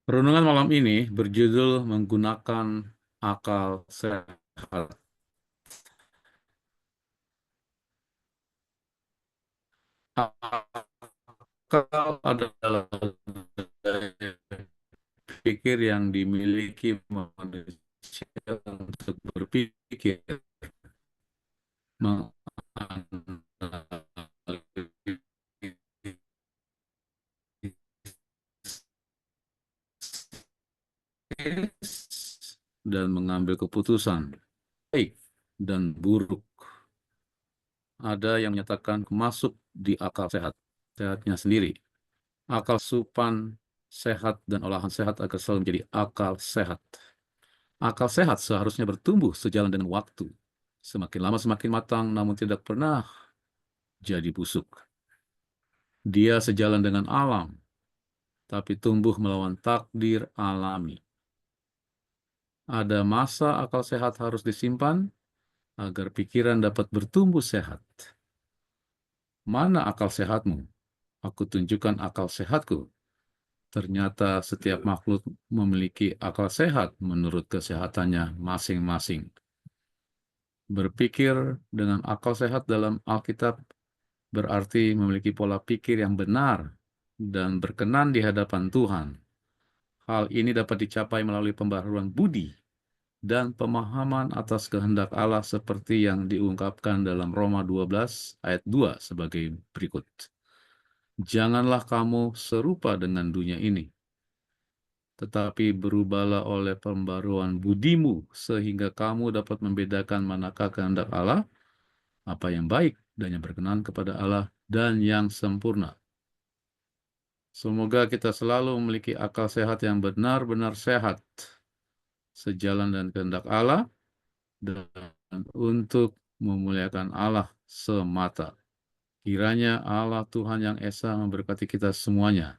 Renungan malam ini berjudul menggunakan akal sehat. Akal adalah daya pikir yang dimiliki manusia untuk berpikir, menganalisis, dan mengambil keputusan baik dan buruk. Ada yang menyatakan masuk di akal sehat, sehatnya sendiri. Akal supan sehat dan olahan sehat agar selalu menjadi akal sehat. Akal sehat seharusnya bertumbuh sejalan dengan waktu. Semakin lama semakin matang, namun tidak pernah jadi busuk. Dia sejalan dengan alam, tapi tumbuh melawan takdir alami. Ada masa akal sehat harus disimpan agar pikiran dapat bertumbuh sehat. Mana akal sehatmu? Aku tunjukkan akal sehatku. Ternyata setiap makhluk memiliki akal sehat menurut kesehatannya masing-masing. Berpikir dengan akal sehat dalam Alkitab berarti memiliki pola pikir yang benar dan berkenan di hadapan Tuhan. Hal ini dapat dicapai melalui pembaharuan budi dan pemahaman atas kehendak Allah seperti yang diungkapkan dalam Roma 12 ayat 2 sebagai berikut. Janganlah kamu serupa dengan dunia ini, tetapi berubahlah oleh pembaruan budimu, sehingga kamu dapat membedakan manakah kehendak Allah, apa yang baik dan yang berkenan kepada Allah, dan yang sempurna. Semoga kita selalu memiliki akal sehat yang benar-benar sehat, sejalan dengan kehendak Allah, dan untuk memuliakan Allah semata. Kiranya Allah Tuhan yang Esa memberkati kita semuanya.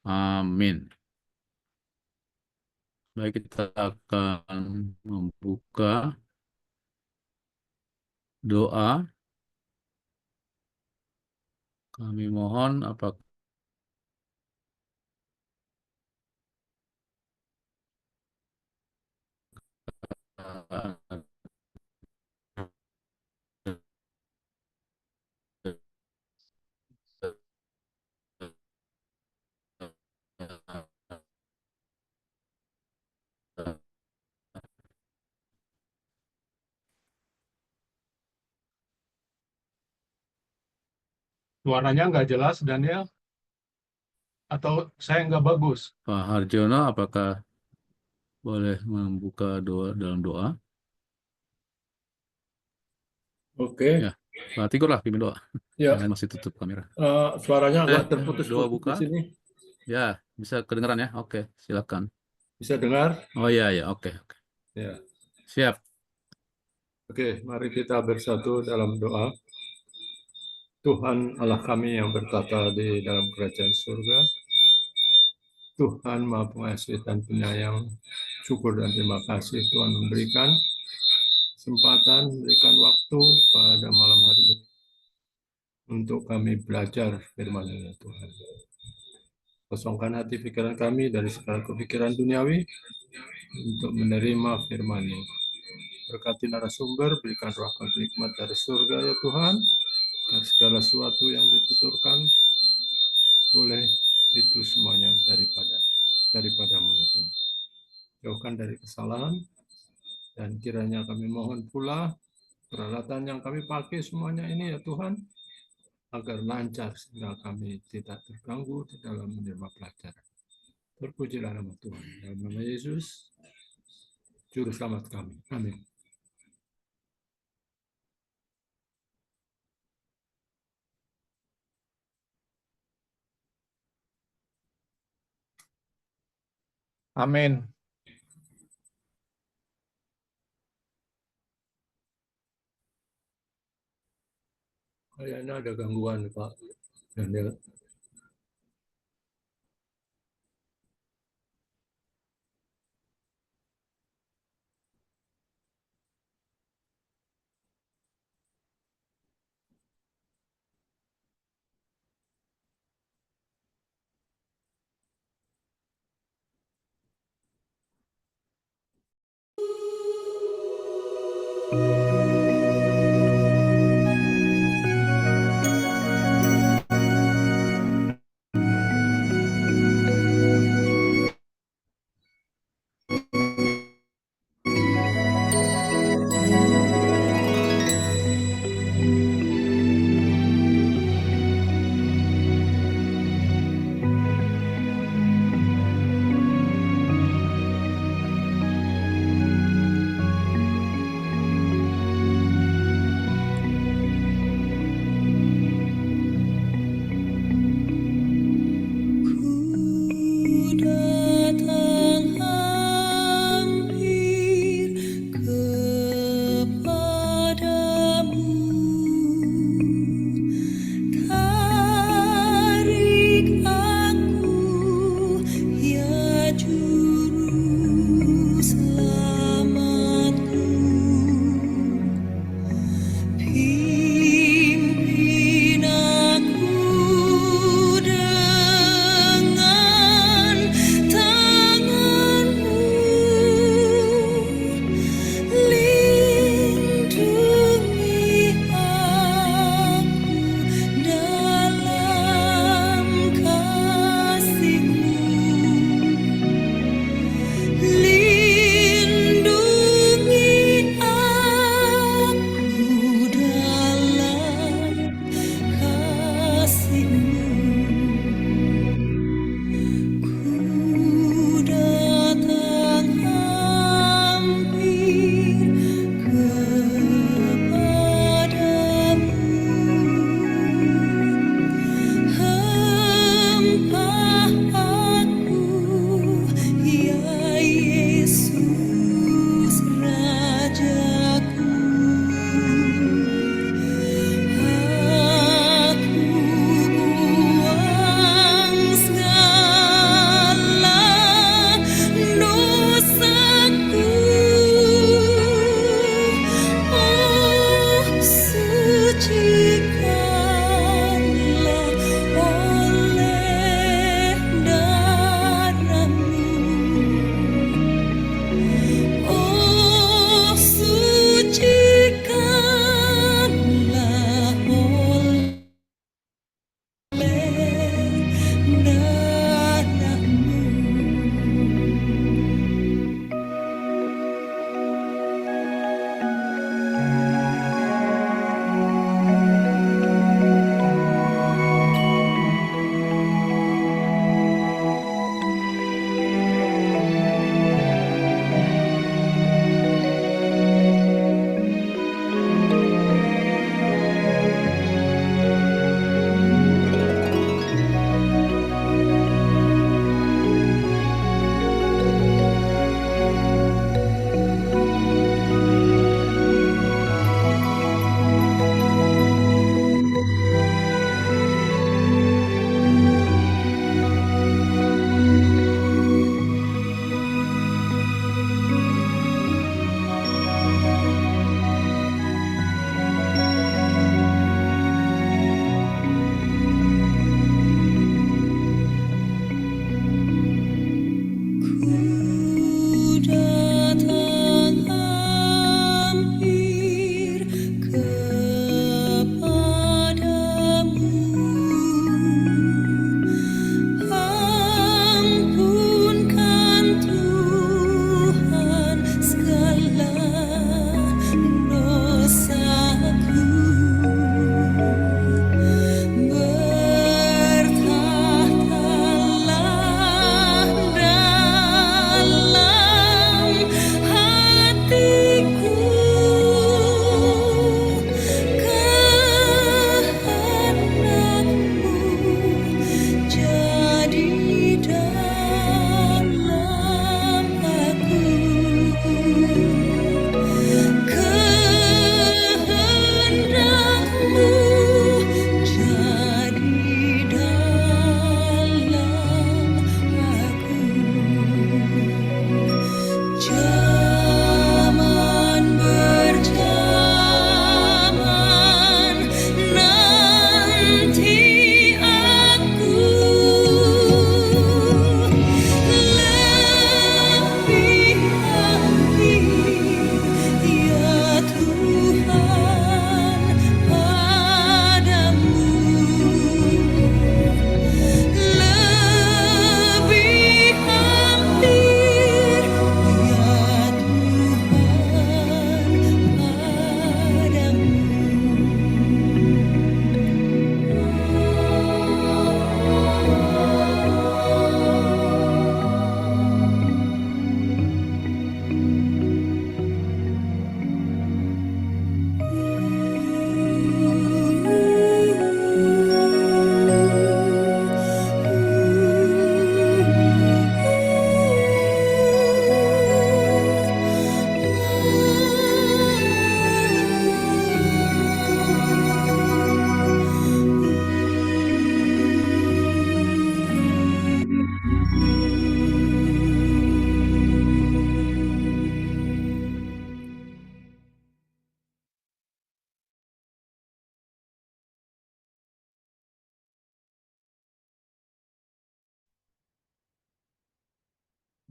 Amin. Baik, kita akan membuka doa. Kami mohon apakah Suaranya nggak jelas, Daniel, atau saya nggak bagus? Pak Harjono, apakah boleh membuka doa dalam doa? Oke, Ya, Pak Tigor lah pimpin doa. Yang ya, lain masih tutup kamera. suaranya agak Doa terputus-putus buka. di sini. Ya, bisa kedengaran ya? Oke, silakan. Bisa dengar? Oh iya, ya, oke, oke. Ya. Siap. Oke, mari kita bersatu dalam doa. Tuhan Allah kami yang bertata di dalam kerajaan surga, Tuhan Maha Pengasih dan Penyayang, syukur dan terima kasih Tuhan memberikan kesempatan, memberikan waktu pada malam hari ini untuk kami belajar firman-Mu Tuhan. Kosongkan hati pikiran kami dari segala kepikiran duniawi untuk menerima firman-Mu. Berkati narasumber, berikan roh hikmat dari surga ya Tuhan, agar segala sesuatu yang dituturkan boleh itu semuanya daripadamu ya Tuhan. Jauhkan dari kesalahan, dan kiranya kami mohon pula peralatan yang kami pakai semuanya ini ya Tuhan, agar lancar sehingga kami tidak terganggu di dalam menerima pelajaran. Terpujilah nama Tuhan. Dalam nama Yesus, Juru Selamat kami. Amin. Amin. Kayaknya ada gangguan Pak Daniel.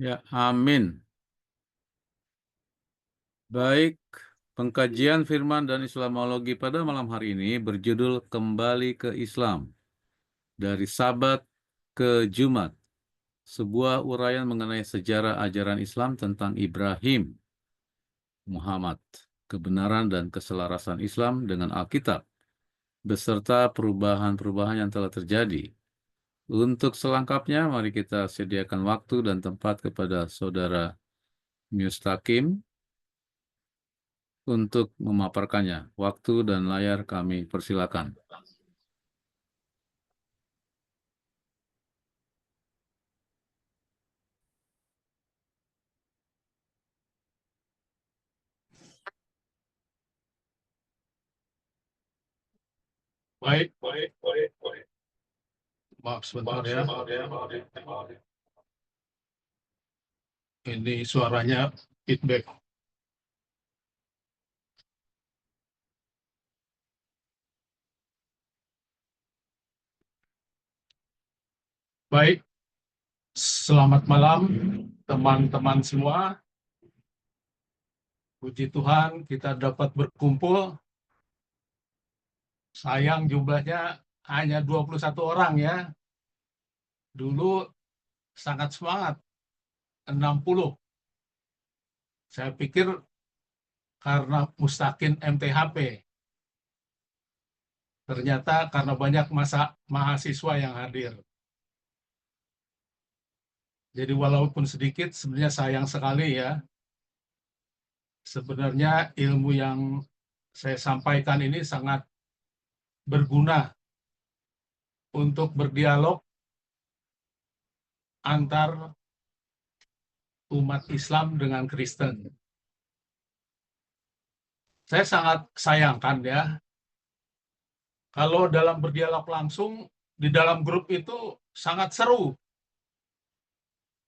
Ya, amin. Baik, pengkajian firman dan Islamologi pada malam hari ini berjudul Kembali ke Islam, dari Sabat ke Jumat, sebuah uraian mengenai sejarah ajaran Islam tentang Ibrahim, Muhammad, kebenaran dan keselarasan Islam dengan Alkitab, beserta perubahan-perubahan yang telah terjadi. Untuk selengkapnya, mari kita sediakan waktu dan tempat kepada Saudara Mustaqim untuk memaparkannya. Waktu dan layar kami persilakan. Baik. Maaf sebentar ya. Ini suaranya feedback. Baik, selamat malam teman-teman semua. Puji Tuhan kita dapat berkumpul. Sayang jumlahnya hanya 21 orang ya. Dulu sangat semangat, 60. Saya pikir karena Mustaqim MTHP. Ternyata karena banyak mahasiswa yang hadir. Jadi walaupun sedikit, sebenarnya sayang sekali ya. Sebenarnya ilmu yang saya sampaikan ini sangat berguna untuk berdialog antar umat Islam dengan Kristen. Saya sangat sayangkan ya, kalau dalam berdialog langsung di dalam grup itu sangat seru.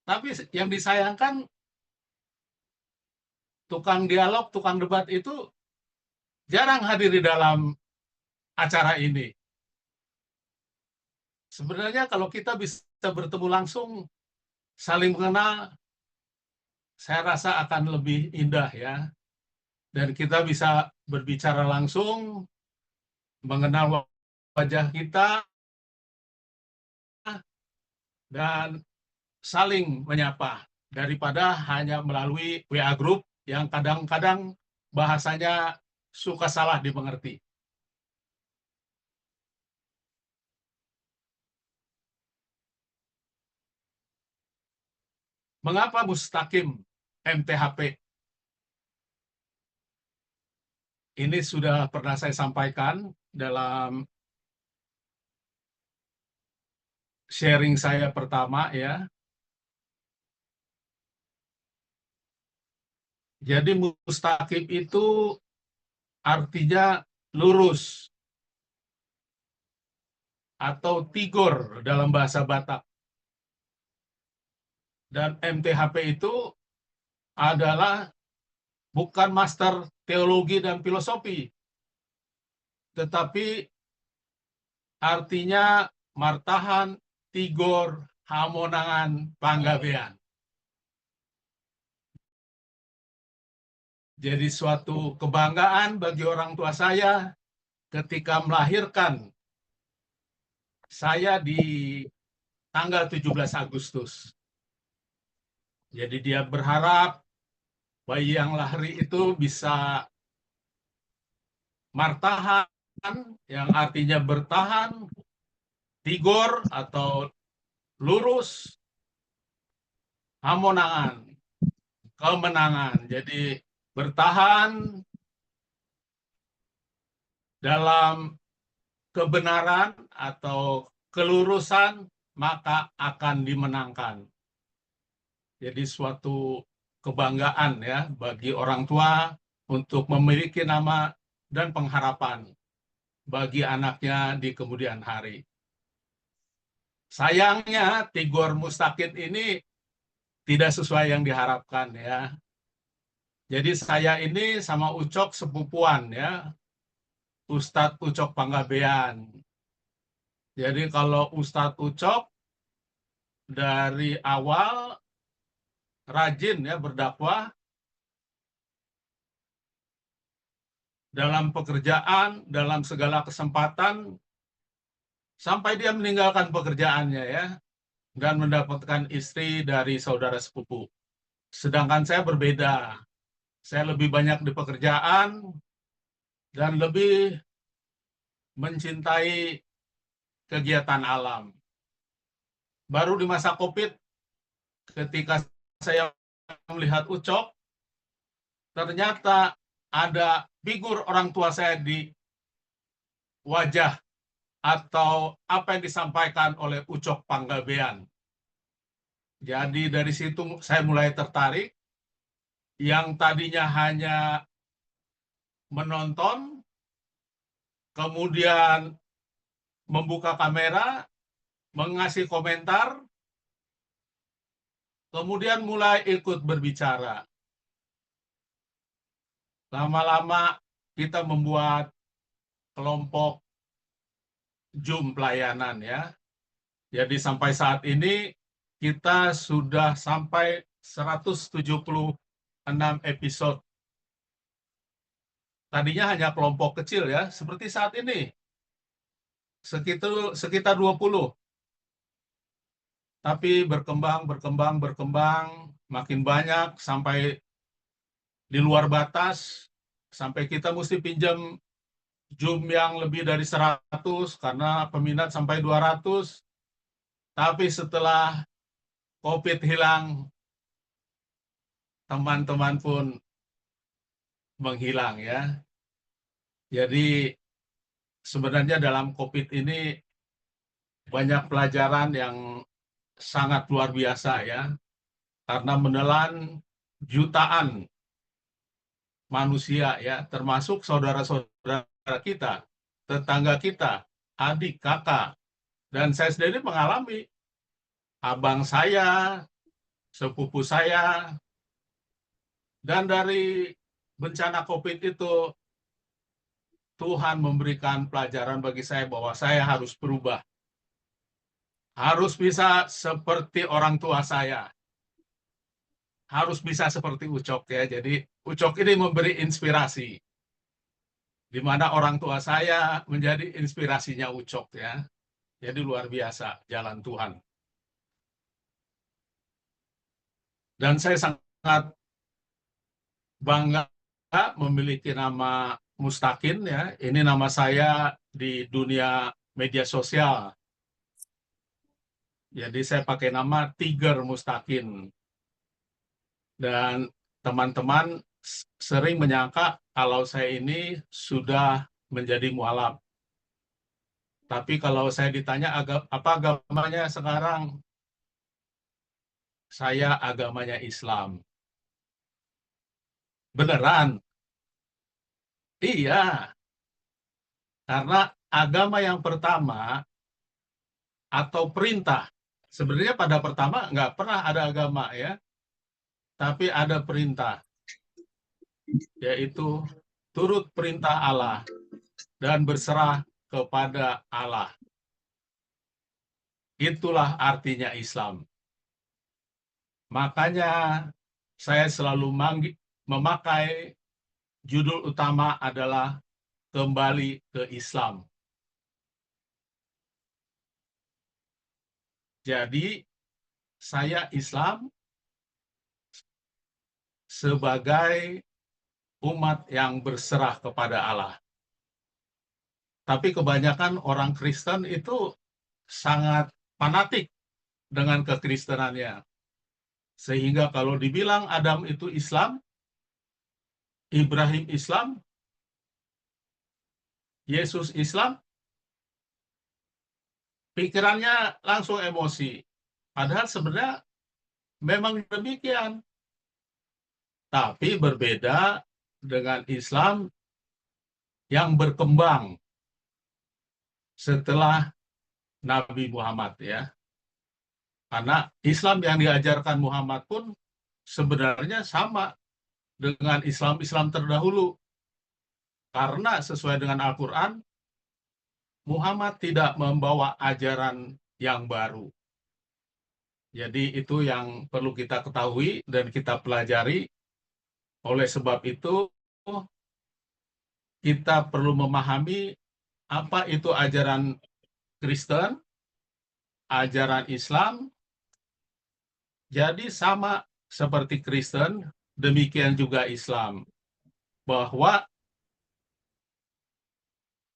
Tapi yang disayangkan tukang dialog, tukang debat itu jarang hadir di dalam acara ini. Sebenarnya kalau kita bisa bertemu langsung, saling mengenal, saya rasa akan lebih indah ya. Dan kita bisa berbicara langsung, mengenal wajah kita, dan saling menyapa. Daripada hanya melalui WA Group yang kadang-kadang bahasanya suka salah dimengerti. Mengapa Mustaqim MTHP? Ini sudah pernah saya sampaikan dalam sharing saya pertama ya. Jadi Mustaqim itu artinya lurus atau tigor dalam bahasa Batak. Dan MTHP itu adalah bukan master teologi dan filosofi, tetapi artinya martahan, tigor, hamonangan, panggabean. Jadi suatu kebanggaan bagi orang tua saya ketika melahirkan saya di tanggal 17 Agustus. Jadi dia berharap bayi yang lahir itu bisa martahan, yang artinya bertahan, tigor atau lurus, hamonangan, kemenangan. Jadi bertahan dalam kebenaran atau kelurusan, maka akan dimenangkan. Jadi suatu kebanggaan ya bagi orang tua untuk memiliki nama dan pengharapan bagi anaknya di kemudian hari. Sayangnya Tigor Mustaqim ini tidak sesuai yang diharapkan ya. Jadi saya ini sama Ucok sepupuan ya, Ustadz Ucok Panggabean. Jadi kalau Ustadz Ucok dari awal rajin ya berdakwah dalam pekerjaan, dalam segala kesempatan, sampai dia meninggalkan pekerjaannya ya, dan mendapatkan istri dari saudara sepupu. Sedangkan saya berbeda. Saya lebih banyak di pekerjaan dan lebih mencintai kegiatan alam. Baru di masa COVID, ketika saya melihat Ucok, ternyata ada figur orang tua saya di wajah atau apa yang disampaikan oleh Ucok Panggabean. Jadi dari situ saya mulai tertarik. Yang tadinya hanya menonton, kemudian membuka kamera, mengasih komentar, kemudian mulai ikut berbicara. Lama-lama kita membuat kelompok Zoom pelayanan ya. Jadi sampai saat ini kita sudah sampai 176 episode. Tadinya hanya kelompok kecil ya, seperti saat ini. Sekitar 20. Tapi berkembang, makin banyak sampai di luar batas, sampai kita mesti pinjam Zoom yang lebih dari 100 karena peminat sampai 200. Tapi setelah COVID hilang, teman-teman pun menghilang ya. Jadi sebenarnya dalam COVID ini banyak pelajaran yang sangat luar biasa ya, karena menelan jutaan manusia ya, termasuk saudara-saudara kita, tetangga kita, adik, kakak, dan saya sendiri mengalami abang saya, sepupu saya, dan dari bencana COVID itu Tuhan memberikan pelajaran bagi saya bahwa saya harus berubah. Harus bisa seperti orang tua saya. Harus bisa seperti Ucok ya. Jadi Ucok ini memberi inspirasi. Di mana orang tua saya menjadi inspirasinya Ucok ya. Jadi luar biasa jalan Tuhan. Dan saya sangat bangga memiliki nama Mustaqin ya. Ini nama saya di dunia media sosial. Jadi saya pakai nama Tiger Mustaqin. Dan teman-teman sering menyangka kalau saya ini sudah menjadi mualaf. Tapi kalau saya ditanya apa agamanya sekarang, saya agamanya Islam. Beneran? Iya. Karena agama yang pertama atau perintah, sebenarnya pada pertama nggak pernah ada agama ya, tapi ada perintah, yaitu turut perintah Allah dan berserah kepada Allah. Itulah artinya Islam. Makanya saya selalu memakai judul utama adalah kembali ke Islam. Jadi saya Islam sebagai umat yang berserah kepada Allah. Tapi kebanyakan orang Kristen itu sangat fanatik dengan kekristenannya. Sehingga kalau dibilang Adam itu Islam, Ibrahim Islam, Yesus Islam, pikirannya langsung emosi. Padahal sebenarnya memang demikian. Tapi berbeda dengan Islam yang berkembang setelah Nabi Muhammad ya. Karena Islam yang diajarkan Muhammad pun sebenarnya sama dengan Islam terdahulu. Karena sesuai dengan Al-Quran, Muhammad tidak membawa ajaran yang baru. Jadi itu yang perlu kita ketahui dan kita pelajari. Oleh sebab itu, kita perlu memahami apa itu ajaran Kristen, ajaran Islam. Jadi sama seperti Kristen, demikian juga Islam. Bahwa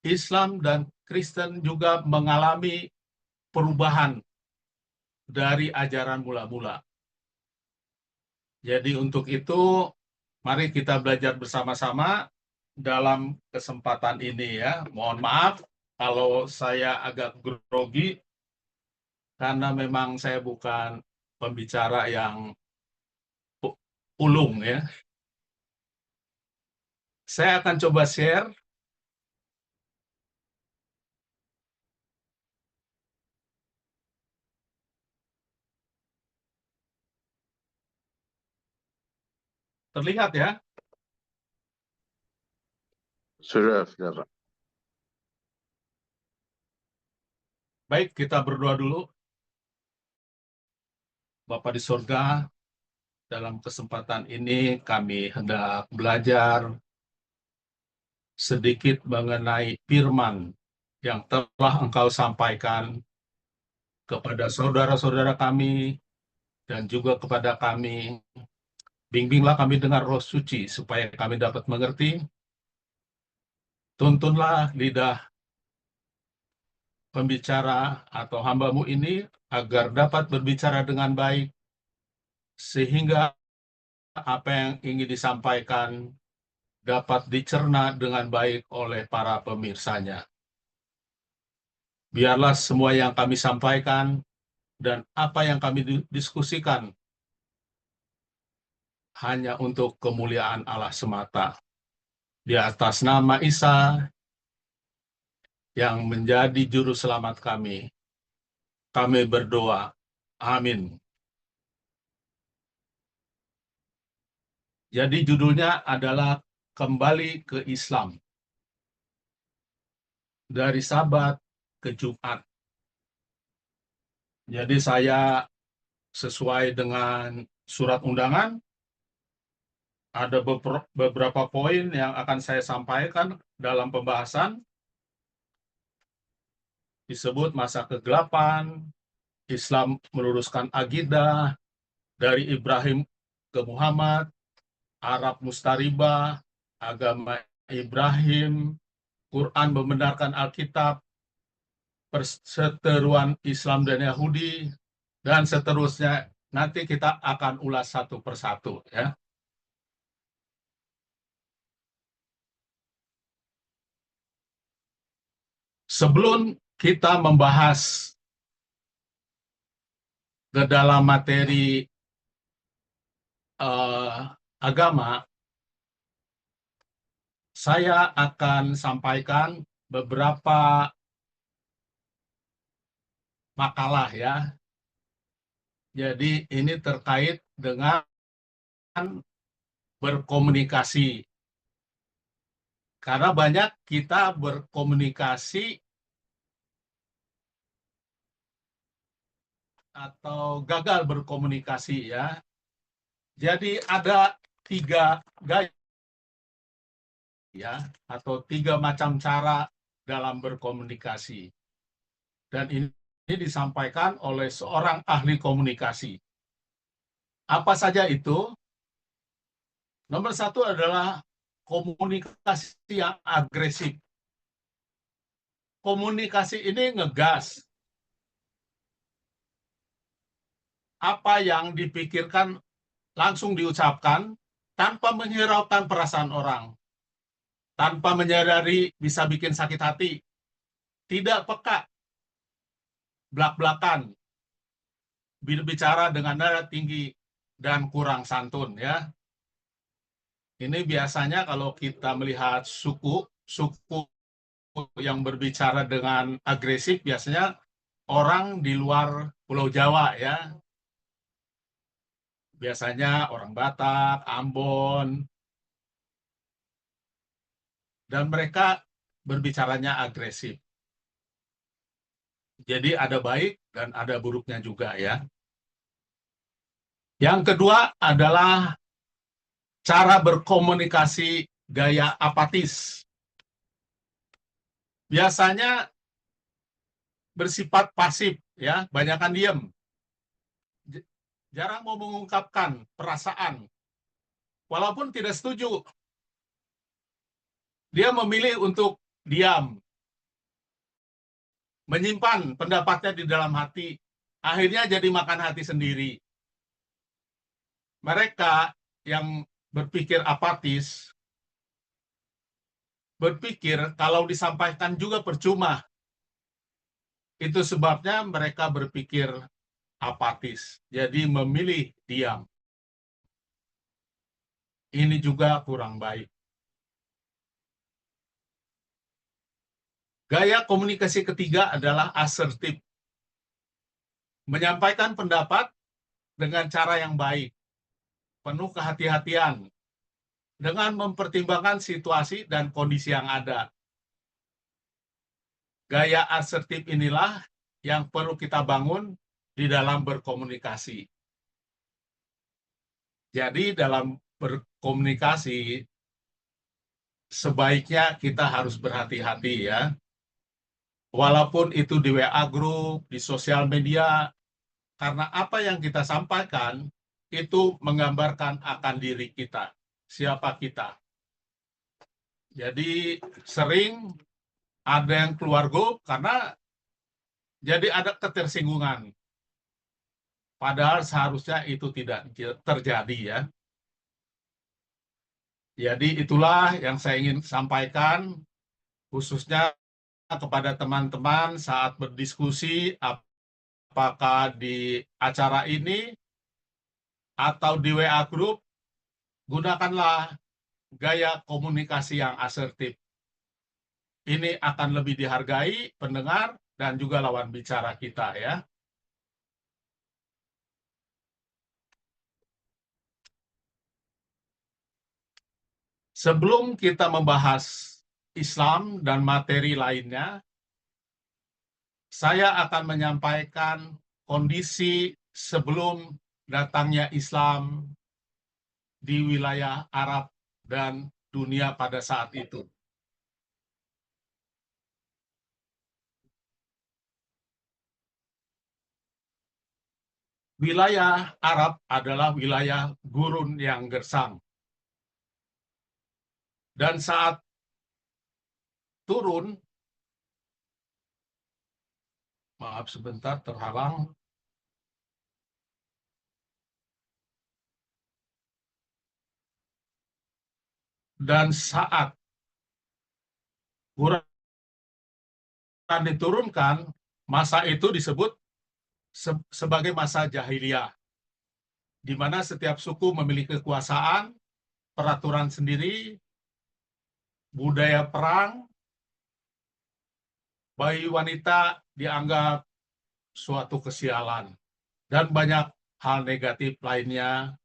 Islam dan Kristen juga mengalami perubahan dari ajaran mula-mula. Jadi untuk itu, mari kita belajar bersama-sama dalam kesempatan ini ya. Mohon maaf kalau saya agak grogi, karena memang saya bukan pembicara yang ulung ya. Saya akan coba share. Terlihat ya? Sudah, Pak. Baik, kita berdoa dulu. Bapa di surga, dalam kesempatan ini kami hendak belajar sedikit mengenai firman yang telah Engkau sampaikan kepada saudara-saudara kami dan juga kepada kami. Bimbinglah kami dengan Roh Suci supaya kami dapat mengerti. Tuntunlah lidah pembicara atau hamba-Mu ini agar dapat berbicara dengan baik, sehingga apa yang ingin disampaikan dapat dicerna dengan baik oleh para pemirsanya. Biarlah semua yang kami sampaikan dan apa yang kami diskusikan hanya untuk kemuliaan Allah semata. Di atas nama Isa yang menjadi juru selamat kami berdoa. Amin. Jadi judulnya adalah Kembali ke Islam. Dari Sabat ke Jumat. Jadi saya sesuai dengan surat undangan, ada beberapa poin yang akan saya sampaikan dalam pembahasan. Disebut masa kegelapan, Islam meluruskan akidah, dari Ibrahim ke Muhammad, Arab mustaribah, agama Ibrahim, Quran membenarkan Alkitab, perseteruan Islam dan Yahudi, dan seterusnya. Nanti kita akan ulas satu persatu ya. Sebelum kita membahas ke dalam materi agama, saya akan sampaikan beberapa makalah ya. Jadi ini terkait dengan berkomunikasi. Karena banyak kita berkomunikasi atau gagal berkomunikasi ya. Jadi ada 3 gaya ya, atau 3 macam cara dalam berkomunikasi. Dan ini disampaikan oleh seorang ahli komunikasi. Apa saja itu? Nomor 1 adalah komunikasi yang agresif. Komunikasi ini ngegas. Apa yang dipikirkan langsung diucapkan tanpa menghiraukan perasaan orang. Tanpa menyadari bisa bikin sakit hati. Tidak peka. Blak-blakan. Berbicara dengan nada tinggi dan kurang santun ya. Ini biasanya kalau kita melihat suku yang berbicara dengan agresif biasanya orang di luar Pulau Jawa ya. Biasanya orang Batak, Ambon, dan mereka berbicaranya agresif. Jadi ada baik dan ada buruknya juga ya. Yang kedua adalah cara berkomunikasi gaya apatis. Biasanya bersifat pasif, ya, banyakan diam. Jarang mau mengungkapkan perasaan. Walaupun tidak setuju, dia memilih untuk diam, menyimpan pendapatnya di dalam hati, akhirnya jadi makan hati sendiri. Mereka yang berpikir apatis, berpikir kalau disampaikan juga percuma. Itu sebabnya mereka berpikir apatis, jadi memilih diam. Ini juga kurang baik. Gaya komunikasi ketiga adalah asertif. Menyampaikan pendapat dengan cara yang baik, penuh kehati-hatian, dengan mempertimbangkan situasi dan kondisi yang ada. Gaya asertif inilah yang perlu kita bangun di dalam berkomunikasi. Jadi dalam berkomunikasi, sebaiknya kita harus berhati-hati ya. Walaupun itu di WA Group, di sosial media, karena apa yang kita sampaikan itu menggambarkan akan diri kita, siapa kita. Jadi sering ada yang keluar grup karena jadi ada ketersinggungan. Padahal seharusnya itu tidak terjadi ya. Jadi itulah yang saya ingin sampaikan, khususnya kepada teman-teman saat berdiskusi, apakah di acara ini atau di WA Group, gunakanlah gaya komunikasi yang asertif. Ini akan lebih dihargai pendengar dan juga lawan bicara kita ya. Sebelum kita membahas Islam dan materi lainnya, saya akan menyampaikan kondisi sebelum datangnya Islam di wilayah Arab dan dunia pada saat itu. Wilayah Arab adalah wilayah gurun yang gersang. Dan saat turun, maaf sebentar terhalang. Dan saat Quran diturunkan, masa itu disebut sebagai masa jahiliyah, di mana setiap suku memiliki kekuasaan, peraturan sendiri, budaya perang, bayi wanita dianggap suatu kesialan, dan banyak hal negatif lainnya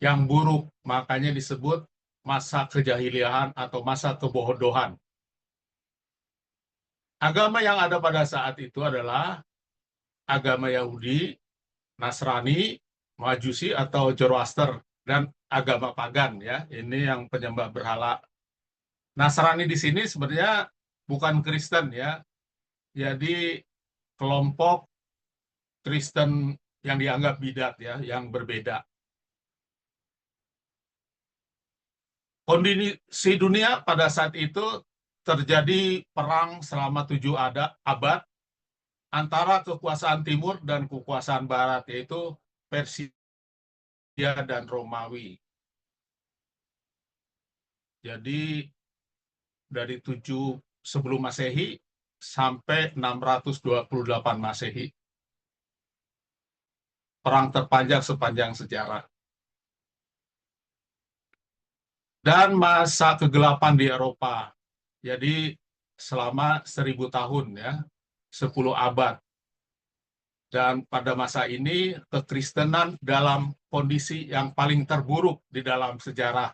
yang buruk, makanya disebut masa kejahiliahan atau masa kebodohan. Agama yang ada pada saat itu adalah agama Yahudi, Nasrani, Majusi atau Zoroaster, dan agama pagan ya. Ini yang penyembah berhala. Nasrani di sini sebenarnya bukan Kristen ya. Jadi kelompok Kristen yang dianggap bidat ya, yang berbeda. Kondisi dunia pada saat itu terjadi perang selama 7 abad antara kekuasaan timur dan kekuasaan barat, yaitu Persia dan Romawi. Jadi dari 7 sebelum Masehi sampai 628 Masehi. Perang terpanjang sepanjang sejarah. Dan masa kegelapan di Eropa. Jadi selama 1000 tahun ya, 10 abad. Dan pada masa ini kekristenan dalam kondisi yang paling terburuk di dalam sejarah.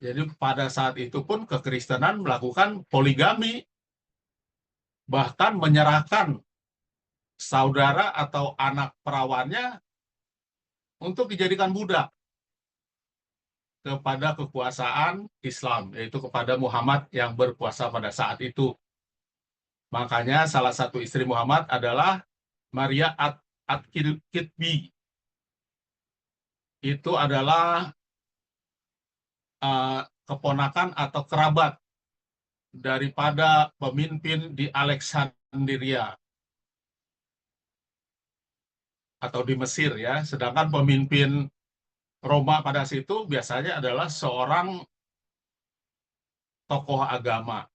Jadi pada saat itu pun kekristenan melakukan poligami, bahkan menyerahkan saudara atau anak perawannya untuk dijadikan budak kepada kekuasaan Islam, yaitu kepada Muhammad yang berkuasa pada saat itu. Makanya salah satu istri Muhammad adalah Maria At-Kitbi. Itu adalah keponakan atau kerabat daripada pemimpin di Alexandria atau di Mesir ya. Sedangkan pemimpin Roma pada situ biasanya adalah seorang tokoh agama.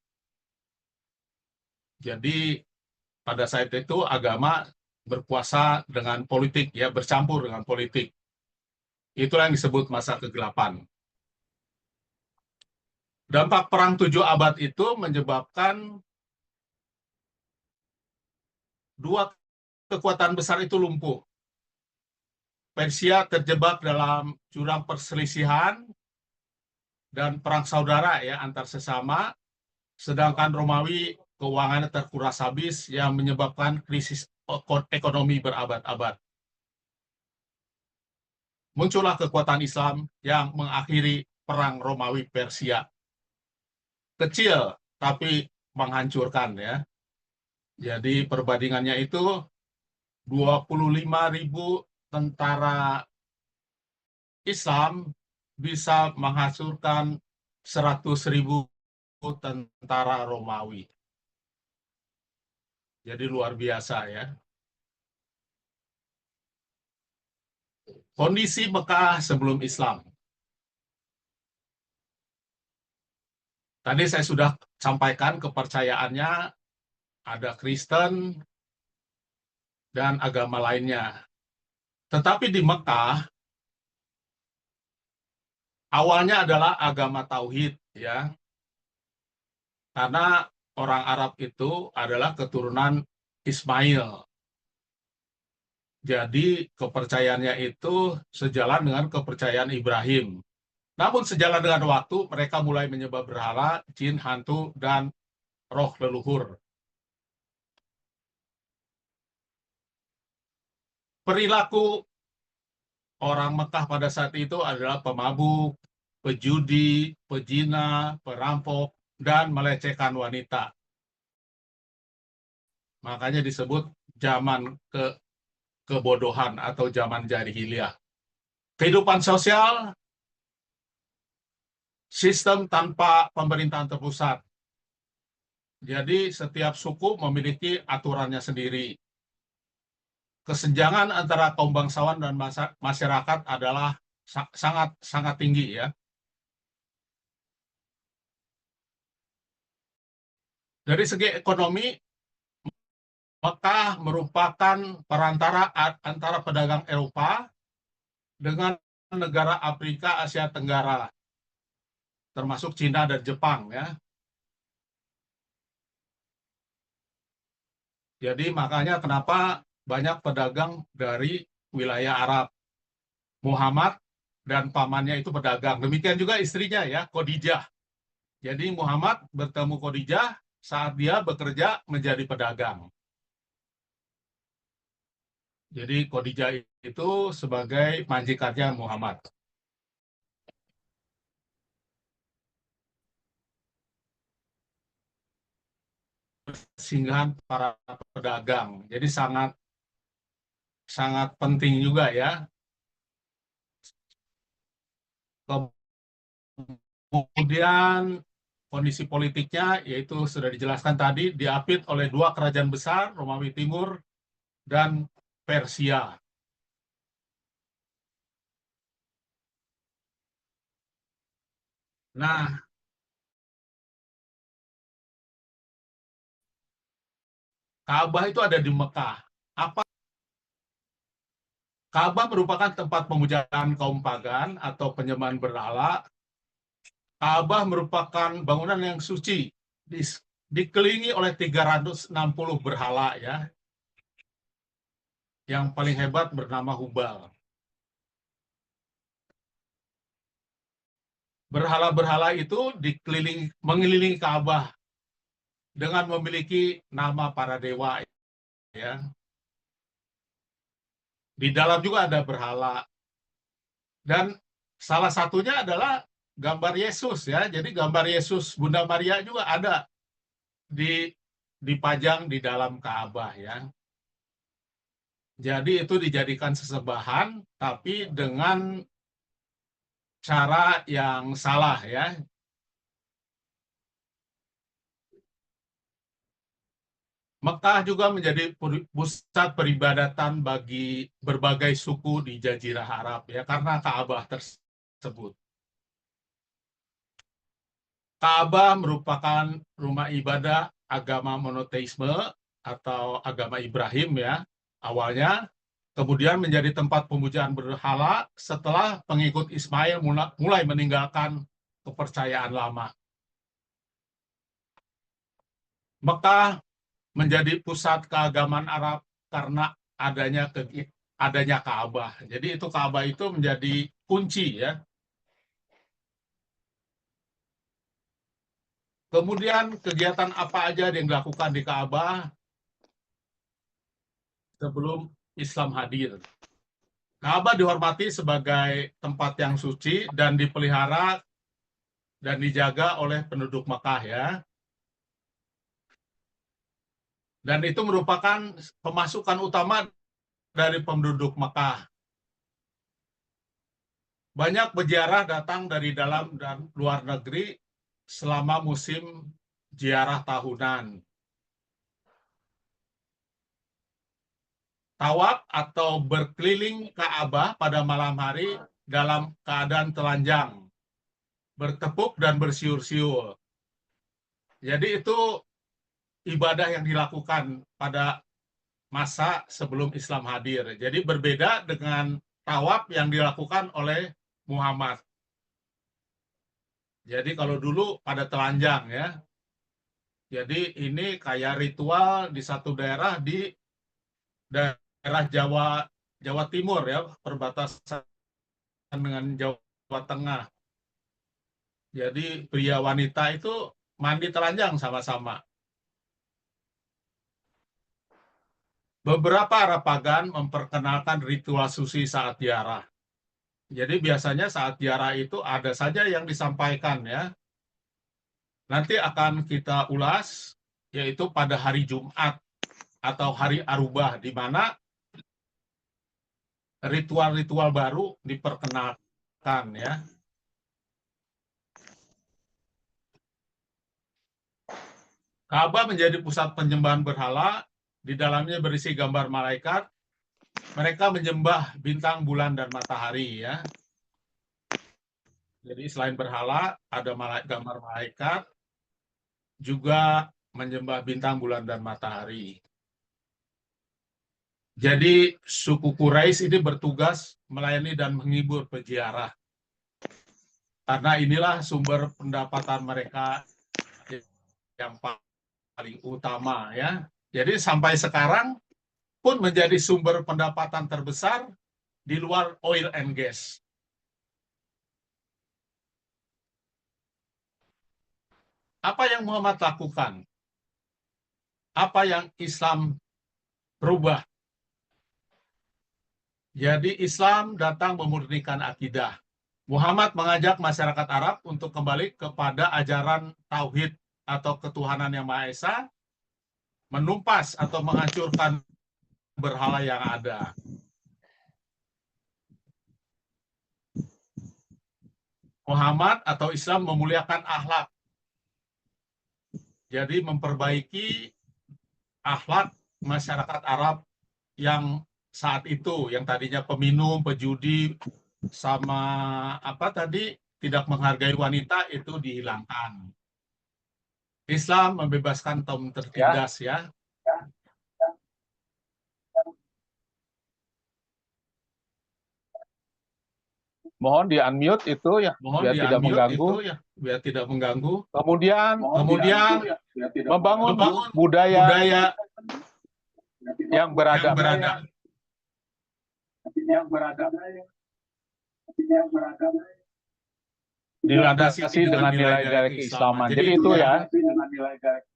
Jadi pada saat itu agama berkuasa dengan politik ya, bercampur dengan politik. Itulah yang disebut masa kegelapan. Dampak perang 7 abad itu menyebabkan dua kekuatan besar itu lumpuh. Persia terjebak dalam jurang perselisihan dan perang saudara ya antar sesama, sedangkan Romawi keuangannya terkuras habis yang menyebabkan krisis ekonomi berabad-abad. Muncullah kekuatan Islam yang mengakhiri perang Romawi Persia. Kecil tapi menghancurkan ya. Jadi perbandingannya itu 25.000 tentara Islam bisa menghancurkan 100.000 tentara Romawi. Jadi luar biasa ya. Kondisi Mekah sebelum Islam. Tadi saya sudah sampaikan kepercayaannya ada Kristen dan agama lainnya. Tetapi di Mekah awalnya adalah agama tauhid ya. Karena orang Arab itu adalah keturunan Ismail. Jadi kepercayaannya itu sejalan dengan kepercayaan Ibrahim. Namun sejalan dengan waktu mereka mulai menyembah berhala, jin, hantu, dan roh leluhur. Perilaku orang Mekah pada saat itu adalah pemabuk, pejudi, pezina, perampok, dan melecehkan wanita. Makanya disebut zaman kebodohan atau zaman jahiliyah. Kehidupan sosial, sistem tanpa pemerintahan terpusat. Jadi setiap suku memiliki aturannya sendiri. Kesenjangan antara kaum bangsawan dan masyarakat adalah sangat tinggi ya. Dari segi ekonomi, Mekah merupakan perantara antara pedagang Eropa dengan negara Afrika, Asia Tenggara, termasuk Cina dan Jepang ya. Jadi makanya kenapa banyak pedagang dari wilayah Arab. Muhammad dan pamannya itu pedagang. Demikian juga istrinya ya, Khadijah. Jadi Muhammad bertemu Khadijah saat dia bekerja menjadi pedagang. Jadi Khadijah itu sebagai majikannya Muhammad. Singgahan para pedagang. Jadi sangat penting juga ya. Kemudian kondisi politiknya yaitu sudah dijelaskan tadi, diapit oleh dua kerajaan besar, Romawi Timur dan Persia. Nah, Ka'bah itu ada di Mekah. Ka'bah merupakan tempat pemujaan kaum pagan atau penyembahan berhala. Ka'bah merupakan bangunan yang suci, dikelilingi oleh 360 berhala ya. Yang paling hebat bernama Hubal. Berhala-berhala itu mengelilingi Ka'bah dengan memiliki nama para dewa ya. Di dalam juga ada berhala Dan salah satunya adalah gambar Yesus ya. Jadi gambar Yesus Bunda Maria juga ada dipajang di dalam Ka'bah ya. Jadi itu dijadikan sesembahan tapi dengan cara yang salah ya. Mekah juga menjadi pusat peribadatan bagi berbagai suku di Jazirah Arab ya karena Ka'bah tersebut. Ka'bah merupakan rumah ibadah agama monoteisme atau agama Ibrahim ya awalnya, kemudian menjadi tempat pemujaan berhala setelah pengikut Ismail mulai meninggalkan kepercayaan lama. Mekah menjadi pusat keagamaan Arab karena adanya Ka'bah. Jadi itu Ka'bah itu menjadi kunci ya. Kemudian kegiatan apa aja yang dilakukan di Ka'bah sebelum Islam hadir. Ka'bah dihormati sebagai tempat yang suci dan dipelihara dan dijaga oleh penduduk Mekah ya. Dan itu merupakan pemasukan utama dari penduduk Mekah. Banyak peziarah datang dari dalam dan luar negeri selama musim ziarah tahunan. Tawaf atau berkeliling Ka'bah pada malam hari dalam keadaan telanjang, bertepuk dan bersiul-siul. Jadi itu ibadah yang dilakukan pada masa sebelum Islam hadir. Jadi berbeda dengan tawaf yang dilakukan oleh Muhammad. Jadi kalau dulu pada telanjang ya. Jadi ini kayak ritual di satu daerah di daerah Jawa Timur ya, perbatasan dengan Jawa Tengah. Jadi pria wanita itu mandi telanjang sama-sama. Beberapa Arapagan memperkenalkan ritual suci saat ziarah. Jadi biasanya saat ziarah itu ada saja yang disampaikan ya. Nanti akan kita ulas, yaitu pada hari Jumat atau hari Arubah, di mana ritual-ritual baru diperkenalkan ya. Ka'bah menjadi pusat penyembahan berhala, di dalamnya berisi gambar malaikat. Mereka menyembah bintang, bulan, dan matahari ya. Jadi selain berhala, ada gambar malaikat, juga menyembah bintang, bulan, dan matahari. Jadi suku Quraisy ini bertugas melayani dan menghibur peziarah. Karena inilah sumber pendapatan mereka yang paling utama ya. Jadi sampai sekarang pun menjadi sumber pendapatan terbesar di luar oil and gas. Apa yang Muhammad lakukan? Apa yang Islam rubah? Jadi Islam datang memurnikan akidah. Muhammad mengajak masyarakat Arab untuk kembali kepada ajaran tauhid atau ketuhanan yang Maha Esa, menumpas atau menghancurkan berhala yang ada. Muhammad atau Islam memuliakan akhlak. Jadi memperbaiki akhlak masyarakat Arab yang saat itu, yang tadinya peminum, pejudi, sama apa tadi, tidak menghargai wanita, itu dihilangkan. Islam membebaskan kaum tertindas ya. Mohon di-unmute itu ya, biar tidak mengganggu. Itu ya, biar tidak mengganggu. Kemudian membangun Membangun budaya yang beradab. Dilandasi dengan nilai-nilai keislaman. Jadi itu ya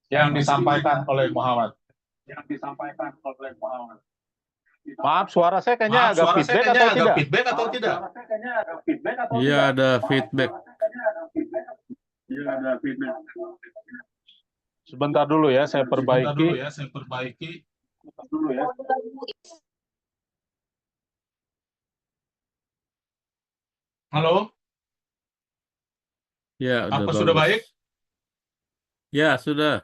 yang disampaikan oleh Muhammad. Maaf, suara saya kayaknya Maaf, agak suara saya feedback kayaknya atau agak tidak? feedback atau tidak? Iya, ada feedback. Sebentar dulu ya, saya Sebentar dulu perbaiki. ya, saya perbaiki. Halo, Ya, udah apa sudah bagus. baik? Ya, sudah.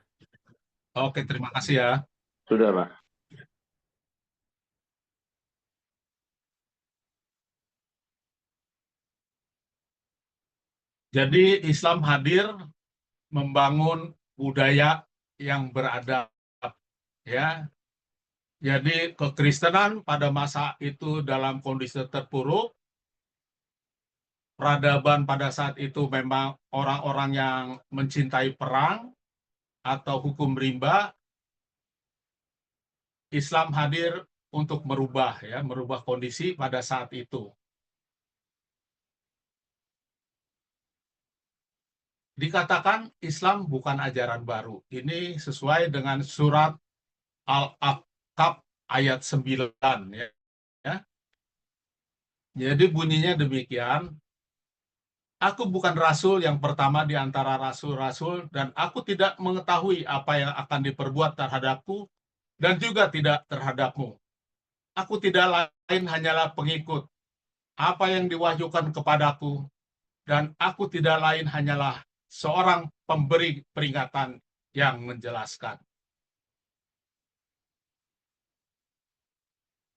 Oke, terima kasih ya. Sudah, Pak. Jadi Islam hadir membangun budaya yang beradab, ya. Jadi kekristenan pada masa itu dalam kondisi terpuruk, peradaban pada saat itu memang orang-orang yang mencintai perang atau hukum rimba. Islam hadir untuk merubah kondisi pada saat itu. Dikatakan Islam bukan ajaran baru. Ini sesuai dengan surat Al-Ahqaf ayat 9 ya. Jadi bunyinya demikian, aku bukan rasul yang pertama di antara rasul-rasul dan aku tidak mengetahui apa yang akan diperbuat terhadapku dan juga tidak terhadapmu. Aku tidak lain hanyalah pengikut apa yang diwahyukan kepadaku dan aku tidak lain hanyalah seorang pemberi peringatan yang menjelaskan.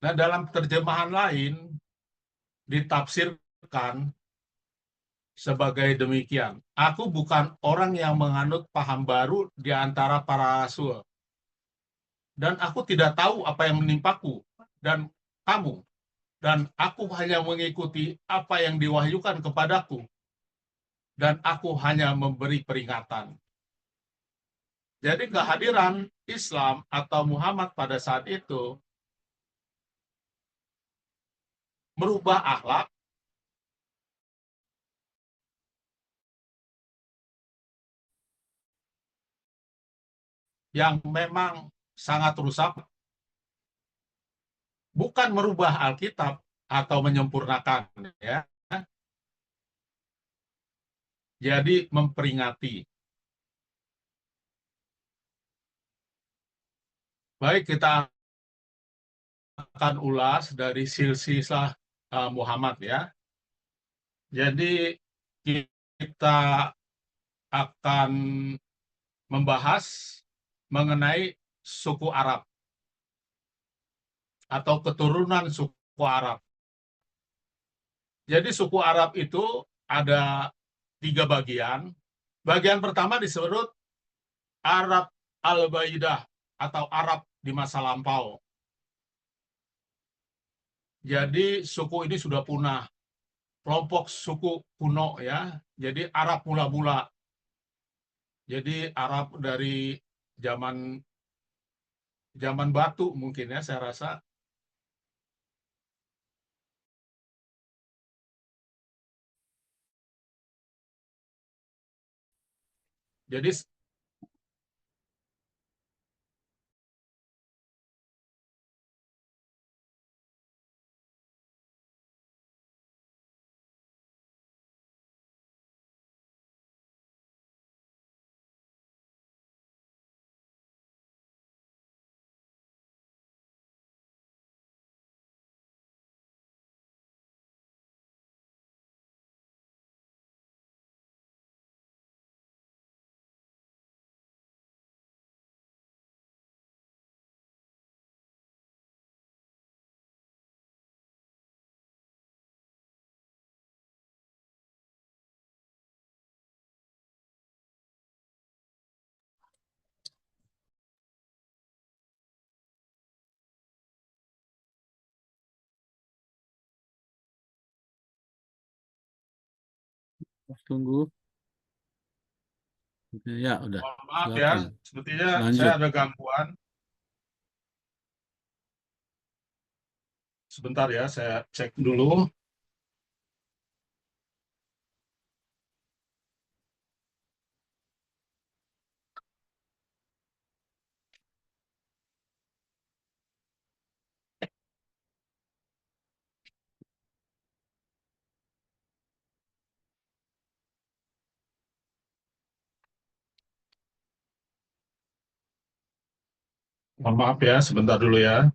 Nah, dalam terjemahan lain ditafsirkan sebagai demikian. Aku bukan orang yang menganut paham baru di antara para rasul. Dan aku tidak tahu apa yang menimpaku dan kamu. Dan aku hanya mengikuti apa yang diwahyukan kepadaku. Dan aku hanya memberi peringatan. Jadi kehadiran Islam atau Muhammad pada saat itu merubah akhlak yang memang sangat rusak, bukan merubah Alkitab atau menyempurnakan, ya. Jadi memperingati. Baik, kita akan ulas dari silsilah Muhammad ya. Jadi kita akan membahas mengenai suku Arab atau keturunan suku Arab. Jadi suku Arab itu ada 3 bagian. Bagian pertama disebut Arab Al-Baidah atau Arab di masa lampau. Jadi suku ini sudah punah. Kelompok suku kuno ya. Jadi Arab mula-mula. Jadi Arab dari zaman batu mungkin ya saya rasa. Jadi Tunggu. Ya, udah. mohon maaf ya, Silakan. sepertinya saya Lanjut. ada gangguan. Sebentar ya, saya cek dulu. Mohon maaf ya, sebentar dulu ya.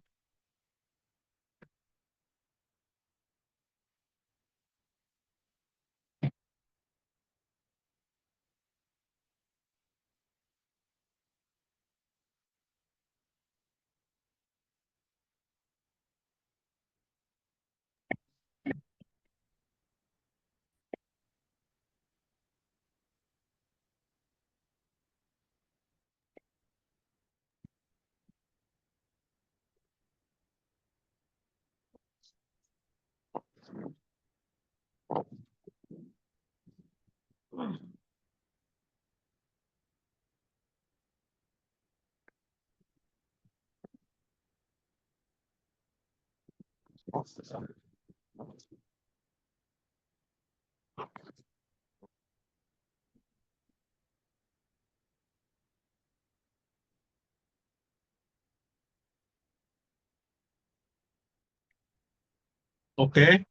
Oke,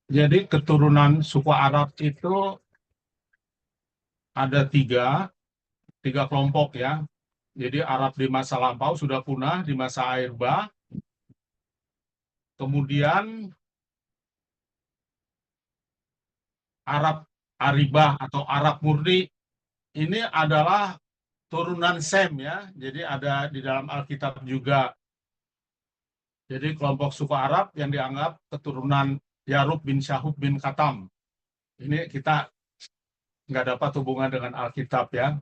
jadi keturunan suku Arab itu ada tiga kelompok ya. Jadi Arab di masa lampau sudah punah di masa air bah. Kemudian Arab Aribah atau Arab murni ini adalah turunan Sem ya. Jadi ada di dalam Alkitab juga. Jadi kelompok suku Arab yang dianggap keturunan Yarub bin Syahub bin Katam. Ini kita nggak dapat hubungan dengan Alkitab ya.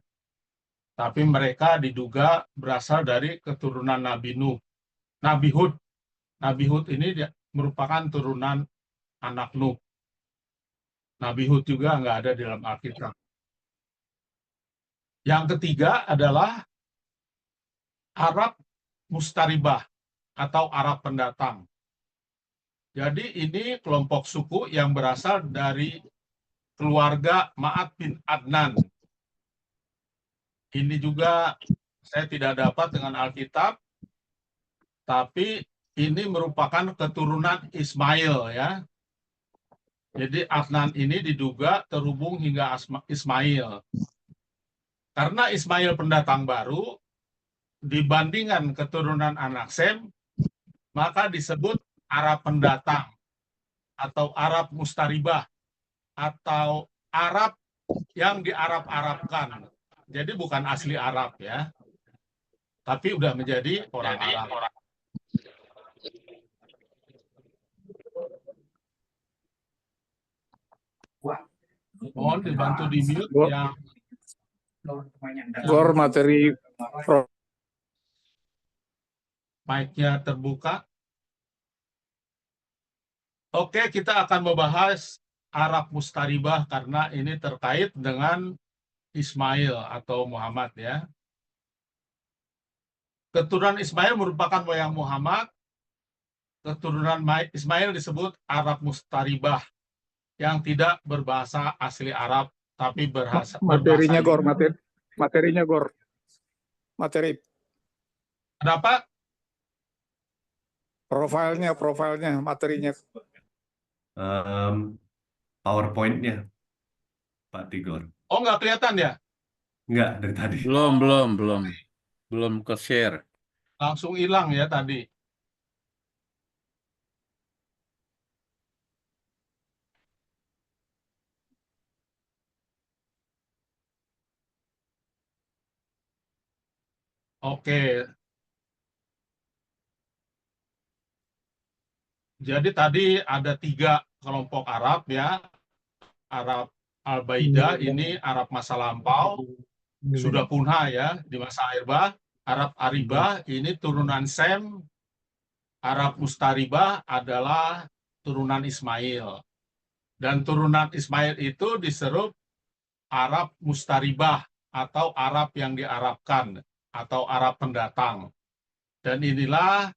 Tapi mereka diduga berasal dari keturunan Nabi Nuh. Nabi Hud. Nabi Hud ini merupakan turunan anak Nuh. Nabi Hud juga nggak ada di dalam Alkitab. Yang ketiga adalah Arab Mustaribah atau Arab pendatang. Jadi ini kelompok suku yang berasal dari keluarga Ma'ad bin Adnan. Ini juga saya tidak dapat dengan Alkitab, tapi ini merupakan keturunan Ismail ya. Jadi Adnan ini diduga terhubung hingga Ismail. Karena Ismail pendatang baru, dibandingkan keturunan anak Sem, maka disebut Arab pendatang atau Arab Mustaribah atau Arab yang diarab-arabkan. Jadi bukan asli Arab ya, tapi udah menjadi orang Arab. Mohon dibantu di mute yang Gor materi mic-nya terbuka. Oke, kita akan membahas Arab Mustaribah karena ini terkait dengan Ismail atau Muhammad ya. Keturunan Ismail merupakan moyang Muhammad. Keturunan Ismail disebut Arab Mustaribah yang tidak berbahasa asli Arab tapi materinya berbahasa Gor, materinya Gor. Materi Ada apa? profilnya, materinya. PowerPoint-nya, Pak Tigor. Oh, nggak kelihatan ya? Nggak, dari tadi. Belum ke share. Langsung hilang ya tadi. Oke. Jadi tadi ada 3 kelompok Arab ya. Arab Al-Baida ini Arab masa lampau sudah punah ya di masa air bah. Arab Aribah ini turunan Sem. Arab Mustaribah adalah turunan Ismail. Dan turunan Ismail itu diserup Arab Mustaribah atau Arab yang diarabkan atau Arab pendatang. Dan inilah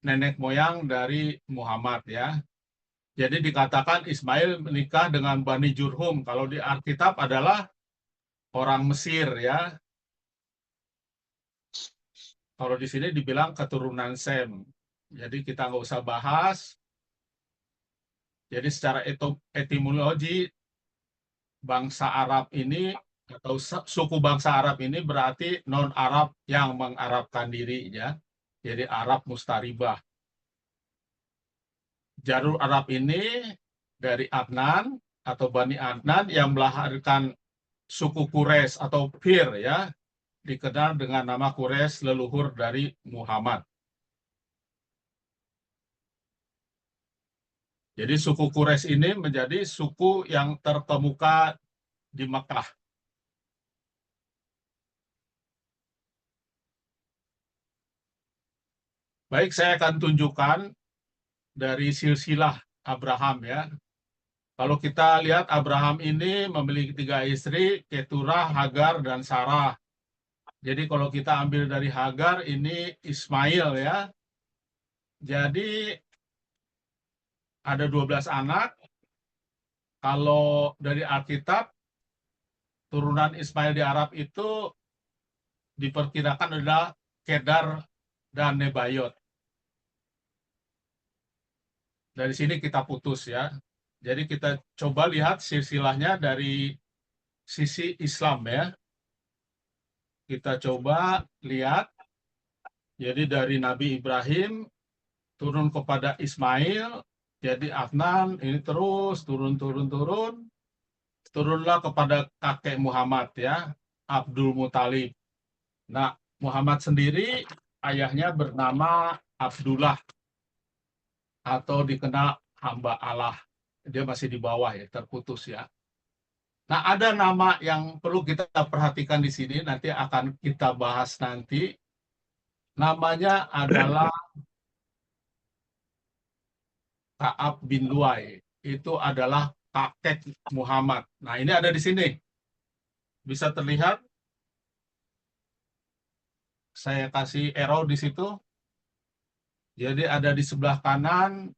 nenek moyang dari Muhammad ya. Jadi dikatakan Ismail menikah dengan Bani Jurhum. Kalau di Alkitab adalah orang Mesir ya. Kalau di sini dibilang keturunan Sem. Jadi kita nggak usah bahas. Jadi secara etimologi bangsa Arab ini atau suku bangsa Arab ini berarti non-Arab yang mengarabkan diri, ya. Jadi Arab mustaribah. Jalur Arab ini dari Adnan atau Bani Adnan yang melahirkan suku Quraisy atau Fir, ya, dikenal dengan nama Quraisy, leluhur dari Muhammad. Jadi suku Quraisy ini menjadi suku yang terkemuka di Mekah. Baik, saya akan tunjukkan dari silsilah Abraham, ya. Kalau kita lihat Abraham ini memiliki 3 istri, Keturah, Hagar, dan Sarah. Jadi kalau kita ambil dari Hagar ini Ismail, ya. Jadi ada 12 anak. Kalau dari Alkitab, turunan Ismail di Arab itu diperkirakan adalah Kedar dan Nebayot. Dari sini kita putus, ya. Jadi kita coba lihat silsilahnya dari sisi Islam, ya. Kita coba lihat. Jadi dari Nabi Ibrahim turun kepada Ismail, jadi Adnan ini terus turunlah kepada kakek Muhammad, ya, Abdul Muthalib. Nah, Muhammad sendiri ayahnya bernama Abdullah atau dikenal hamba Allah. Dia masih di bawah, ya, terputus, ya. Nah, ada nama yang perlu kita perhatikan di sini, nanti akan kita bahas nanti. Namanya adalah Ka'ab bin Lu'ay. Itu adalah kakek Muhammad. Nah, ini ada di sini. Bisa terlihat? Saya kasih arrow di situ. Jadi ada di sebelah kanan,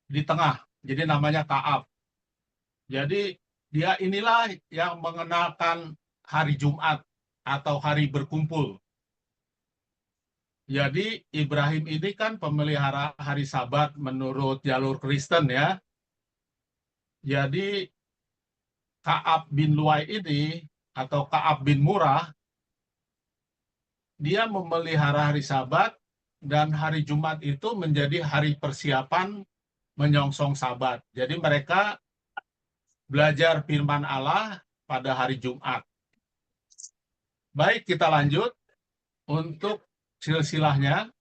di tengah. Jadi namanya Ka'ab. Jadi dia inilah yang mengenalkan hari Jumat atau hari berkumpul. Jadi Ibrahim ini kan pemelihara hari Sabat menurut jalur Kristen, ya. Jadi Ka'ab bin Lu'ay ini atau Ka'ab bin Murrah, dia memelihara hari Sabat dan hari Jumat itu menjadi hari persiapan menyongsong Sabat. Jadi mereka belajar firman Allah pada hari Jumat. Baik, kita lanjut untuk silsilahnya.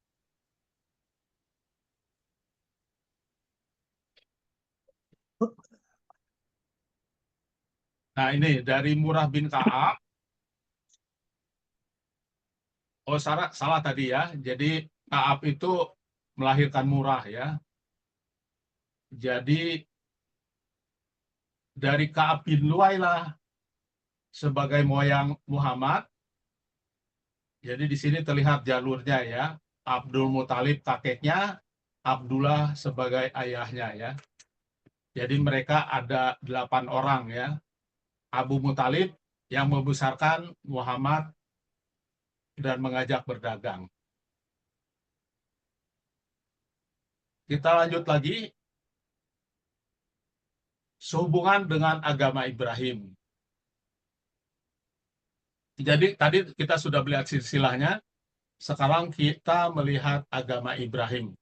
Nah, ini dari Murrah bin Ka'ab. Oh, salah tadi, ya. Jadi Ka'ab itu melahirkan Murrah, ya. Jadi dari Ka'ab bin Lu'ay lah sebagai moyang Muhammad. Jadi di sini terlihat jalurnya, ya. Abdul Muthalib kakeknya, Abdullah sebagai ayahnya, ya. Jadi mereka ada 8 orang, ya. Abu Muthalib yang membesarkan Muhammad dan mengajak berdagang. Kita lanjut lagi. Sehubungan dengan agama Ibrahim. Jadi tadi kita sudah melihat silsilahnya, sekarang kita melihat agama Ibrahim.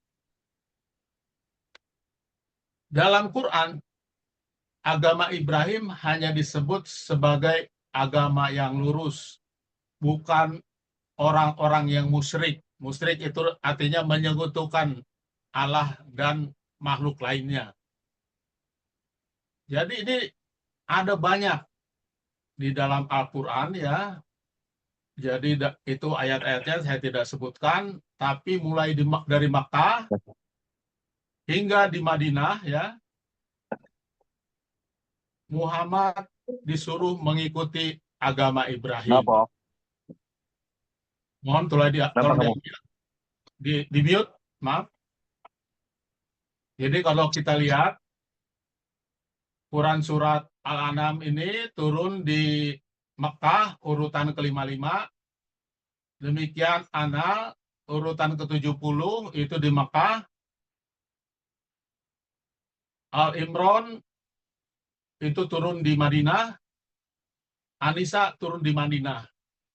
Dalam Quran, agama Ibrahim hanya disebut sebagai agama yang lurus, bukan orang-orang yang musyrik. Musyrik itu artinya menyekutukan Allah dan makhluk lainnya. Jadi ini ada banyak di dalam Al-Quran, ya. Jadi itu ayat-ayatnya saya tidak sebutkan, tapi mulai dari Makkah hingga di Madinah, ya, Muhammad disuruh mengikuti agama Ibrahim. Kenapa? Mohon tolong di mute, maaf. Jadi kalau kita lihat Quran surat Al-An'am ini turun di Mekah urutan ke-55. Demikian An'am urutan ke-70 itu di Mekah. Al-Imran itu turun di Madinah, Anisa turun di Madinah.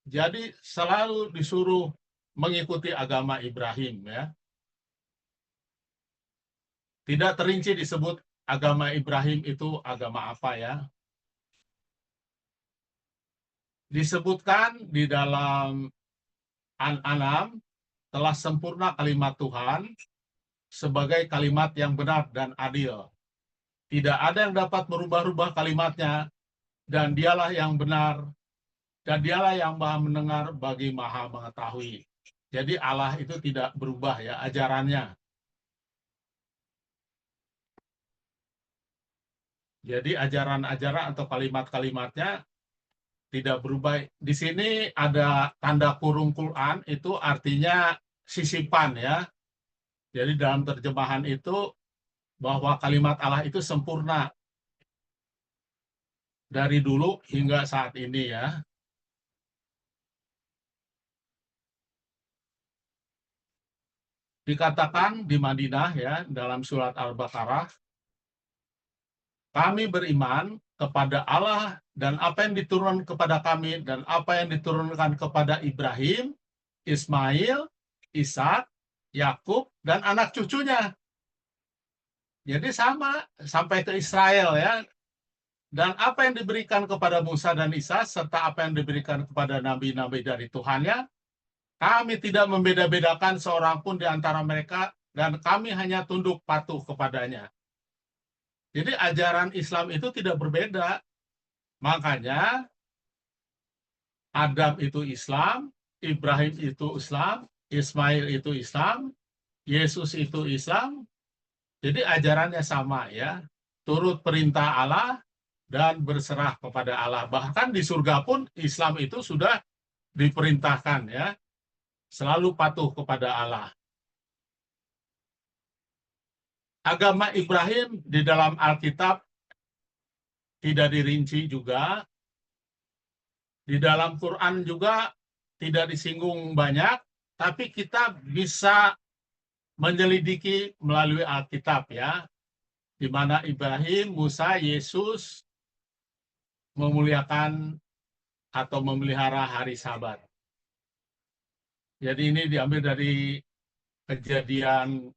Jadi selalu disuruh mengikuti agama Ibrahim ya. Tidak terinci disebut agama Ibrahim itu agama apa ya. Disebutkan di dalam An-An'am telah sempurna kalimat Tuhan sebagai kalimat yang benar dan adil. Tidak ada yang dapat merubah-rubah kalimatnya, dan dialah yang benar, dan dialah yang maha mendengar bagi maha mengetahui. Jadi Allah itu tidak berubah ya ajarannya. Jadi ajaran-ajaran atau kalimat-kalimatnya tidak berubah. Di sini ada tanda kurung Quran, itu artinya sisipan ya. Jadi dalam terjemahan itu bahwa kalimat Allah itu sempurna dari dulu hingga saat ini ya. Dikatakan di Madinah ya dalam surat Al-Baqarah, kami beriman kepada Allah dan apa yang diturunkan kepada kami dan apa yang diturunkan kepada Ibrahim, Ismail, Ishak, Yakub, dan anak cucunya. Jadi sama sampai ke Israel ya. Dan apa yang diberikan kepada Musa dan Isa serta apa yang diberikan kepada nabi-nabi dari Tuhannya, kami tidak membeda-bedakan seorang pun di antara mereka dan kami hanya tunduk patuh kepadanya. Jadi ajaran Islam itu tidak berbeda. Makanya Adam itu Islam, Ibrahim itu Islam, Ismail itu Islam, Yesus itu Islam. Jadi ajarannya sama ya. Turut perintah Allah dan berserah kepada Allah. Bahkan di surga pun Islam itu sudah diperintahkan ya. Selalu patuh kepada Allah. Agama Ibrahim di dalam Alkitab tidak dirinci juga. Di dalam Quran juga tidak disinggung banyak, tapi kita bisa menyelidiki melalui Alkitab ya, di mana Ibrahim, Musa, Yesus memuliakan atau memelihara hari Sabat. Jadi ini diambil dari Kejadian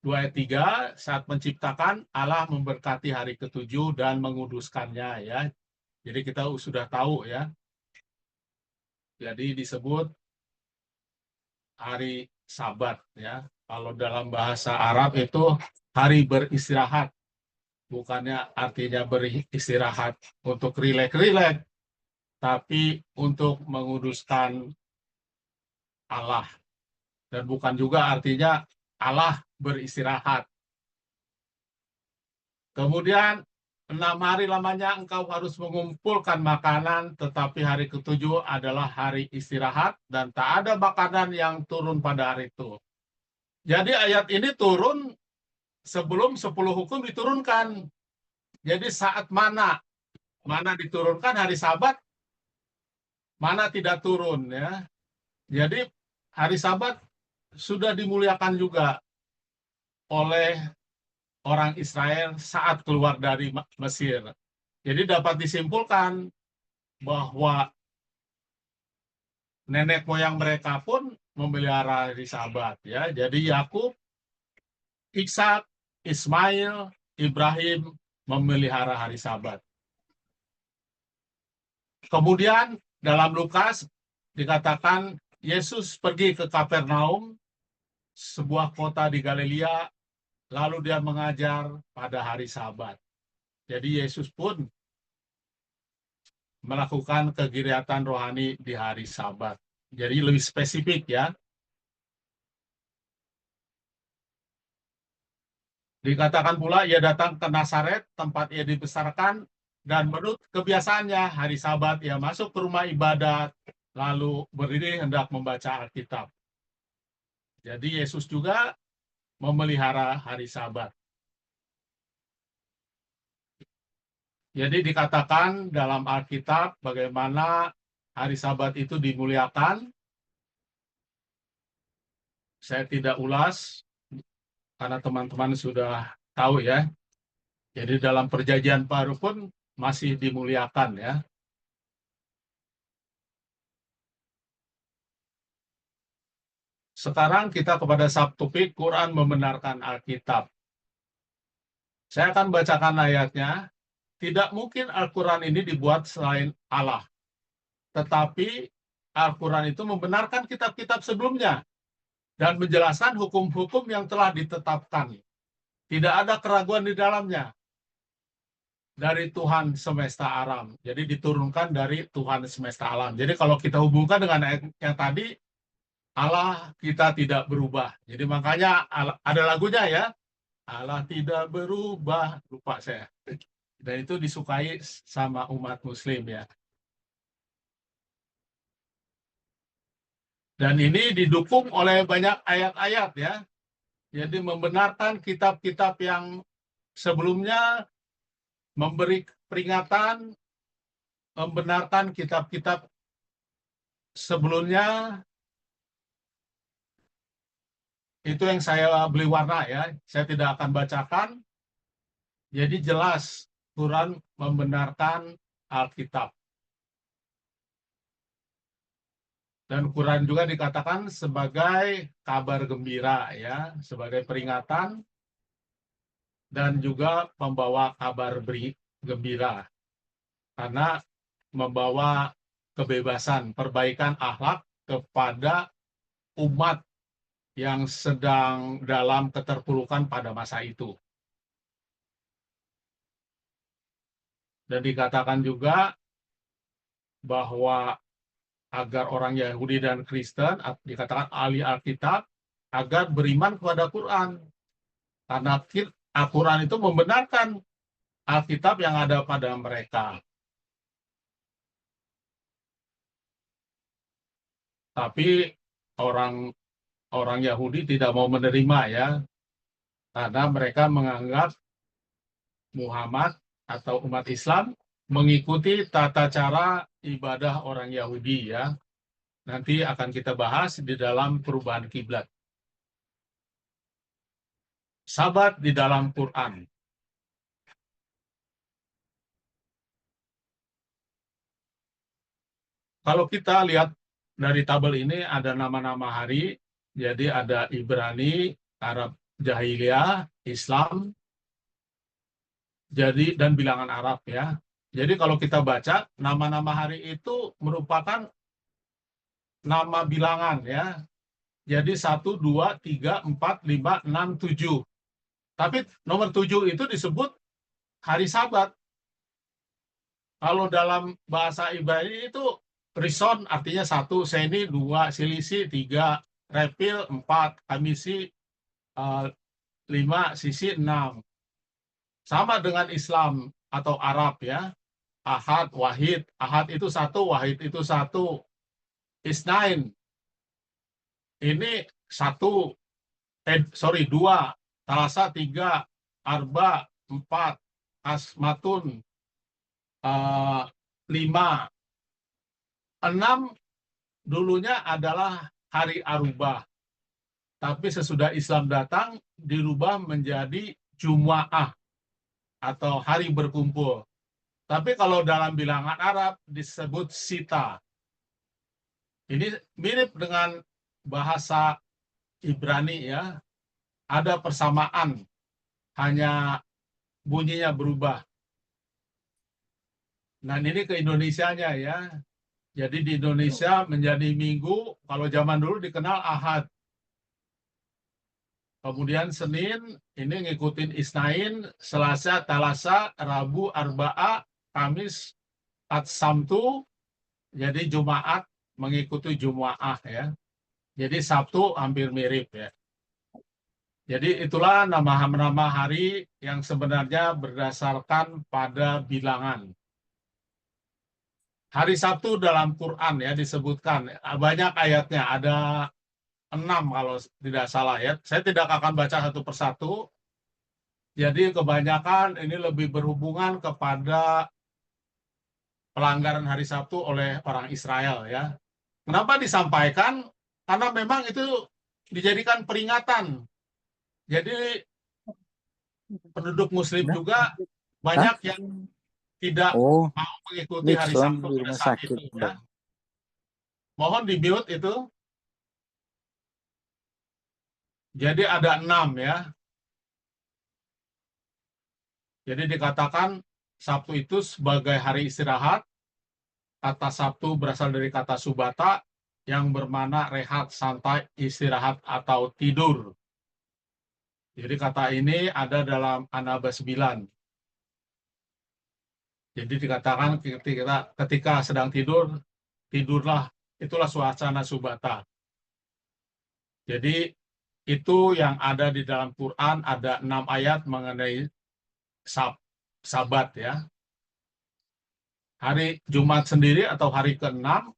2 ayat 3, saat menciptakan Allah memberkati hari ke-7 dan menguduskannya ya. Jadi kita sudah tahu ya. Jadi disebut hari Sabat ya. Kalau dalam bahasa Arab itu hari beristirahat. Bukannya artinya beristirahat untuk rileks-rileks, tapi untuk menguduskan Allah. Dan bukan juga artinya Allah beristirahat. Kemudian 6 hari lamanya engkau harus mengumpulkan makanan, tetapi hari ke-7 adalah hari istirahat dan tak ada makanan yang turun pada hari itu. Jadi ayat ini turun sebelum 10 hukum diturunkan. Jadi saat mana diturunkan hari Sabat, mana tidak turun ya. Jadi hari Sabat sudah dimuliakan juga oleh orang Israel saat keluar dari Mesir. Jadi dapat disimpulkan bahwa nenek moyang mereka pun memelihara hari Sabat ya. Jadi Yakub, Ishak, Ismail, Ibrahim memelihara hari Sabat. Kemudian dalam Lukas dikatakan Yesus pergi ke Kapernaum, sebuah kota di Galilea, lalu dia mengajar pada hari Sabat. Jadi Yesus pun melakukan kegiatan rohani di hari Sabat. Jadi lebih spesifik ya. Dikatakan pula ia datang ke Nazaret, tempat ia dibesarkan, dan menurut kebiasaannya hari Sabat ia masuk ke rumah ibadat, lalu berdiri hendak membaca Alkitab. Jadi Yesus juga memelihara hari Sabat. Jadi dikatakan dalam Alkitab bagaimana hari Sabat itu dimuliakan. Saya tidak ulas karena teman-teman sudah tahu ya. Jadi dalam perjanjian baru pun masih dimuliakan ya. Sekarang kita kepada subtopik Quran membenarkan Alkitab. Saya akan bacakan ayatnya. Tidak mungkin Al-Quran ini dibuat selain Allah. Tetapi Al-Quran itu membenarkan kitab-kitab sebelumnya dan menjelaskan hukum-hukum yang telah ditetapkan. Tidak ada keraguan di dalamnya. Dari Tuhan semesta alam. Jadi diturunkan dari Tuhan semesta alam. Jadi kalau kita hubungkan dengan ayat yang tadi, Allah kita tidak berubah. Jadi makanya ada lagunya ya. Allah tidak berubah. Lupa saya. Dan itu disukai sama umat muslim ya. Dan ini didukung oleh banyak ayat-ayat ya. Jadi membenarkan kitab-kitab yang sebelumnya, memberi peringatan, membenarkan kitab-kitab sebelumnya. Itu yang saya beli warna ya. Saya tidak akan bacakan. Jadi jelas Quran membenarkan Alkitab. Dan Quran juga dikatakan sebagai kabar gembira ya, sebagai peringatan dan juga membawa kabar gembira. Karena membawa kebebasan, perbaikan akhlak kepada umat yang sedang dalam keterpurukan pada masa itu. Dan dikatakan juga bahwa agar orang Yahudi dan Kristen, dikatakan ahli Alkitab, agar beriman kepada Quran. Karena Al-Quran itu membenarkan Alkitab yang ada pada mereka. Tapi orang Yahudi tidak mau menerima ya, karena mereka menganggap Muhammad atau umat Islam mengikuti tata cara ibadah orang Yahudi ya. Nanti akan kita bahas di dalam perubahan kiblat. Sabat di dalam Quran. Kalau kita lihat dari tabel ini ada nama-nama hari, jadi ada Ibrani, Arab Jahiliyah, Islam, jadi dan bilangan Arab ya. Jadi kalau kita baca nama-nama hari itu merupakan nama bilangan ya. Jadi 1, 2, 3, 4, 5, 6, 7. Tapi nomor 7 itu disebut hari Sabat. Kalau dalam bahasa Ibrani itu Rison artinya 1, Seni 2, Silisi 3, Repil 4, Kamisi 5, Sisi 6. Sama dengan Islam atau Arab ya. Ahad, Wahid. Ahad itu 1, Wahid itu 1. Isnain. Ini 2. Talasa 3. Arba 4. Asmatun 5. 6 dulunya adalah hari Arubah. Tapi sesudah Islam datang dirubah menjadi Jumu'ah atau hari berkumpul. Tapi kalau dalam bilangan Arab disebut Sita. Ini mirip dengan bahasa Ibrani ya. Ada persamaan, hanya bunyinya berubah. Nah ini ke Indonesianya ya. Jadi di Indonesia menjadi Minggu, kalau zaman dulu dikenal Ahad. Kemudian Senin, ini ngikutin Isnain, Selasa, Talasa, Rabu, Arba'a, Kamis, Sabtu, jadi Jumat mengikuti Jumu'ah ya. Jadi Sabtu hampir mirip ya. Jadi itulah nama-nama hari yang sebenarnya berdasarkan pada bilangan. Hari Sabtu dalam Quran ya disebutkan, banyak ayatnya, ada 6 kalau tidak salah ya. Saya tidak akan baca satu persatu. Jadi kebanyakan ini lebih berhubungan kepada pelanggaran hari Sabtu oleh orang Israel ya. Kenapa disampaikan? Karena memang itu dijadikan peringatan. Jadi penduduk Muslim Udah? juga banyak yang tidak Oh, mau mengikuti hari Nixon Sabtu di pada rumah saat sakit. itu, ya. Mohon di-mute itu. Jadi ada 6 ya. Jadi dikatakan Sabtu itu sebagai hari istirahat. Kata Sabtu berasal dari kata subata yang bermakna rehat, santai, istirahat, atau tidur. Jadi kata ini ada dalam Anaba 9. Jadi dikatakan ketika sedang tidur, tidurlah. Itulah suasana subata. Jadi itu yang ada di dalam Quran, ada 6 ayat mengenai Sabat ya. Hari Jumat sendiri atau hari ke-6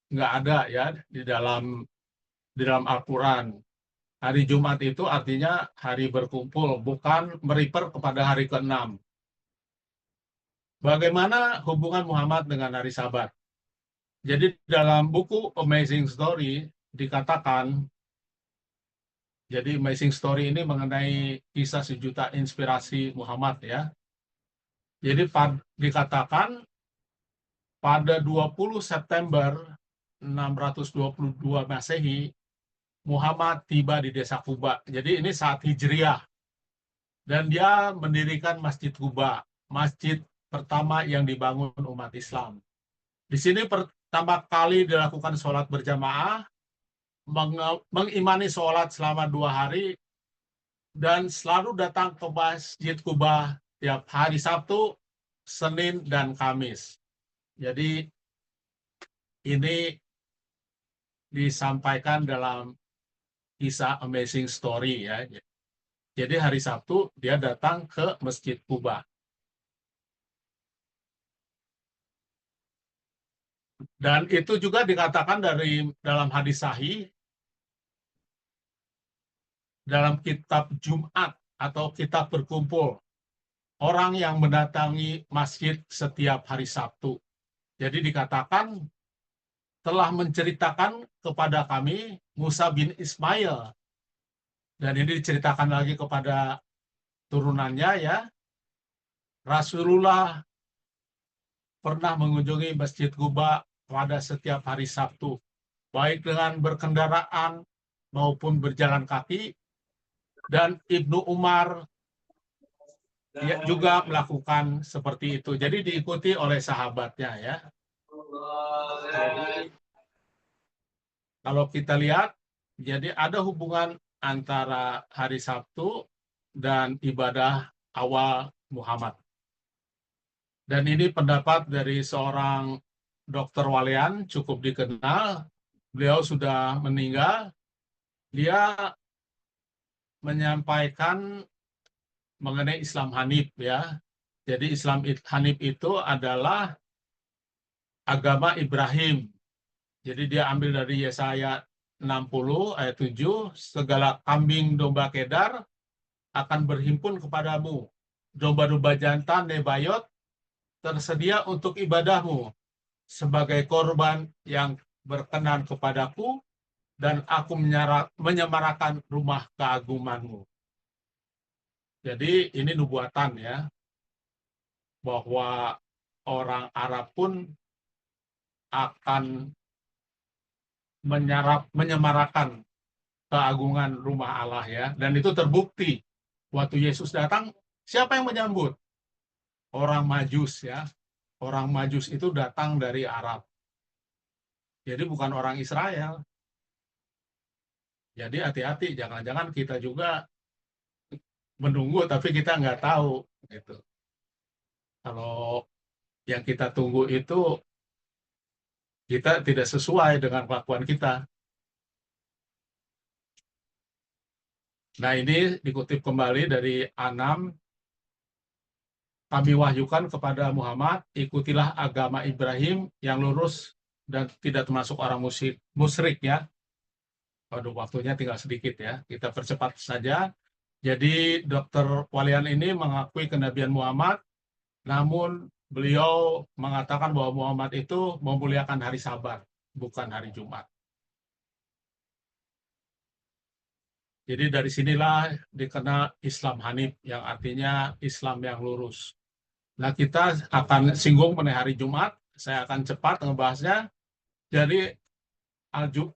nggak ada ya di dalam Al-Quran. Hari Jumat itu artinya hari berkumpul, bukan merifer kepada hari ke-6. Bagaimana hubungan Muhammad dengan hari Sabat? Jadi dalam buku Amazing Story dikatakan, jadi Amazing Story ini mengenai kisah sejuta inspirasi Muhammad ya. Jadi dikatakan pada 20 September 622 Masehi, Muhammad tiba di desa Kuba. Jadi ini saat Hijriah. Dan dia mendirikan Masjid Kuba, masjid pertama yang dibangun umat Islam. Di sini pertama kali dilakukan sholat berjamaah, mengimani sholat selama 2 hari, dan selalu datang ke Masjid Kuba tiap hari Sabtu, Senin, dan Kamis. Jadi ini disampaikan dalam kisah Amazing Story ya. Jadi hari Sabtu dia datang ke Masjid Kuba. Dan itu juga dikatakan dalam hadis sahih, dalam kitab Jumat atau kitab berkumpul, orang yang mendatangi masjid setiap hari Sabtu. Jadi dikatakan telah menceritakan kepada kami Musa bin Ismail. Dan ini diceritakan lagi kepada turunannya ya. Rasulullah pernah mengunjungi Masjid Kuba pada setiap hari Sabtu, baik dengan berkendaraan maupun berjalan kaki. Dan Ibnu Umar juga melakukan seperti itu. Jadi diikuti oleh sahabatnya ya. Jadi kalau kita lihat, jadi ada hubungan antara hari Sabtu dan ibadah awal Muhammad. Dan ini pendapat dari seorang Dr. Walian, cukup dikenal. Beliau sudah meninggal. Dia menyampaikan mengenai Islam Hanif ya. Jadi Islam Hanif itu adalah agama Ibrahim. Jadi dia ambil dari Yesaya 60 ayat 7, segala kambing domba kedar akan berhimpun kepadamu. Domba-domba jantan nebayot tersedia untuk ibadahmu sebagai korban yang berkenan kepadaku, dan aku menyemarakan rumah keagunganmu. Jadi ini nubuatan ya, bahwa orang Arab pun akan menyemarakan keagungan rumah Allah ya. Dan itu terbukti. Waktu Yesus datang, siapa yang menyambut? Orang Majus ya. Orang Majus itu datang dari Arab. Jadi bukan orang Israel. Jadi hati-hati, jangan-jangan kita juga menunggu tapi kita nggak tahu gitu. Kalau yang kita tunggu itu kita tidak sesuai dengan kelakuan kita. Nah ini dikutip kembali dari A6, kami wahyukan kepada Muhammad, ikutilah agama Ibrahim yang lurus dan tidak termasuk orang musyrik ya. Waduh, waktunya tinggal sedikit ya, kita percepat saja. Jadi Dr. Walian ini mengakui kenabian Muhammad, namun beliau mengatakan bahwa Muhammad itu memuliakan hari Sabat, bukan hari Jumat. Jadi dari sinilah dikenal Islam Hanif, yang artinya Islam yang lurus. Nah, kita akan singgung mengenai hari Jumat. Saya akan cepat ngebahasnya. Jadi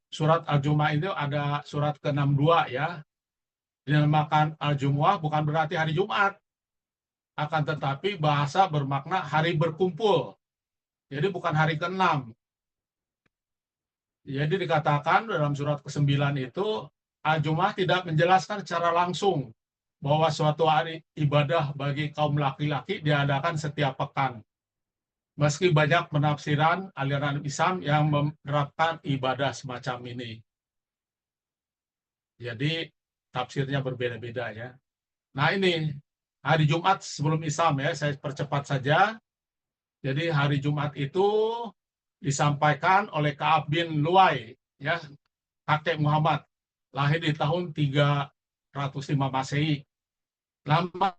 surat Al-Jumu'ah itu ada surat ke-62 ya. Dinamakan Al-Jumu'ah bukan berarti hari Jumat. Akan tetapi bahasa bermakna hari berkumpul. Jadi bukan hari ke-6. Jadi dikatakan dalam surat ke-9 itu, Al-Jumu'ah tidak menjelaskan secara langsung bahwa suatu hari ibadah bagi kaum laki-laki diadakan setiap pekan. Meski banyak penafsiran aliran Islam yang menerapkan ibadah semacam ini. Jadi tafsirnya berbeda-beda ya. Nah ini, hari Jumat sebelum Islam ya, saya percepat saja. Jadi hari Jumat itu disampaikan oleh Ka'ab bin Luwai, ya, kakek Muhammad, lahir di tahun 305 Masehi. Nama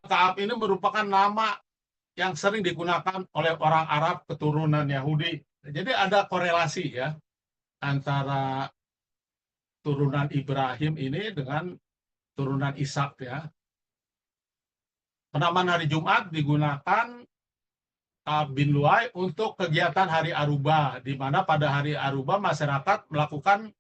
Ka'ab ini merupakan nama yang sering digunakan oleh orang Arab keturunan Yahudi. Jadi ada korelasi ya antara turunan Ibrahim ini dengan turunan Ishak ya. Penamaan hari Jumat digunakan Ka'ab bin Luwai untuk kegiatan hari Aruba, di mana pada hari Aruba masyarakat melakukan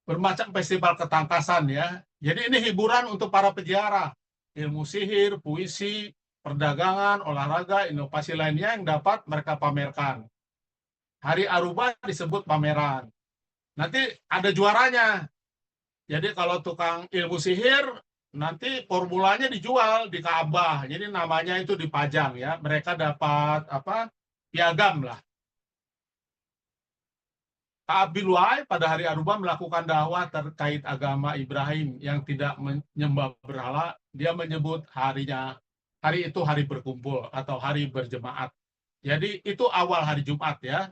bermacam festival ketangkasan ya. Jadi ini hiburan untuk para peziarah, ilmu sihir, puisi, perdagangan, olahraga, inovasi lainnya yang dapat mereka pamerkan. Hari Aruba disebut pameran. Nanti ada juaranya. Jadi kalau tukang ilmu sihir, nanti formulanya dijual di Ka'bah. Jadi namanya itu dipajang ya. Mereka dapat piagam lah. Ka'ab bin Luwai pada hari Aruba melakukan dakwah terkait agama Ibrahim yang tidak menyembah berhala. Dia menyebut hari itu hari berkumpul atau hari berjemaat. Jadi itu awal hari Jumat ya.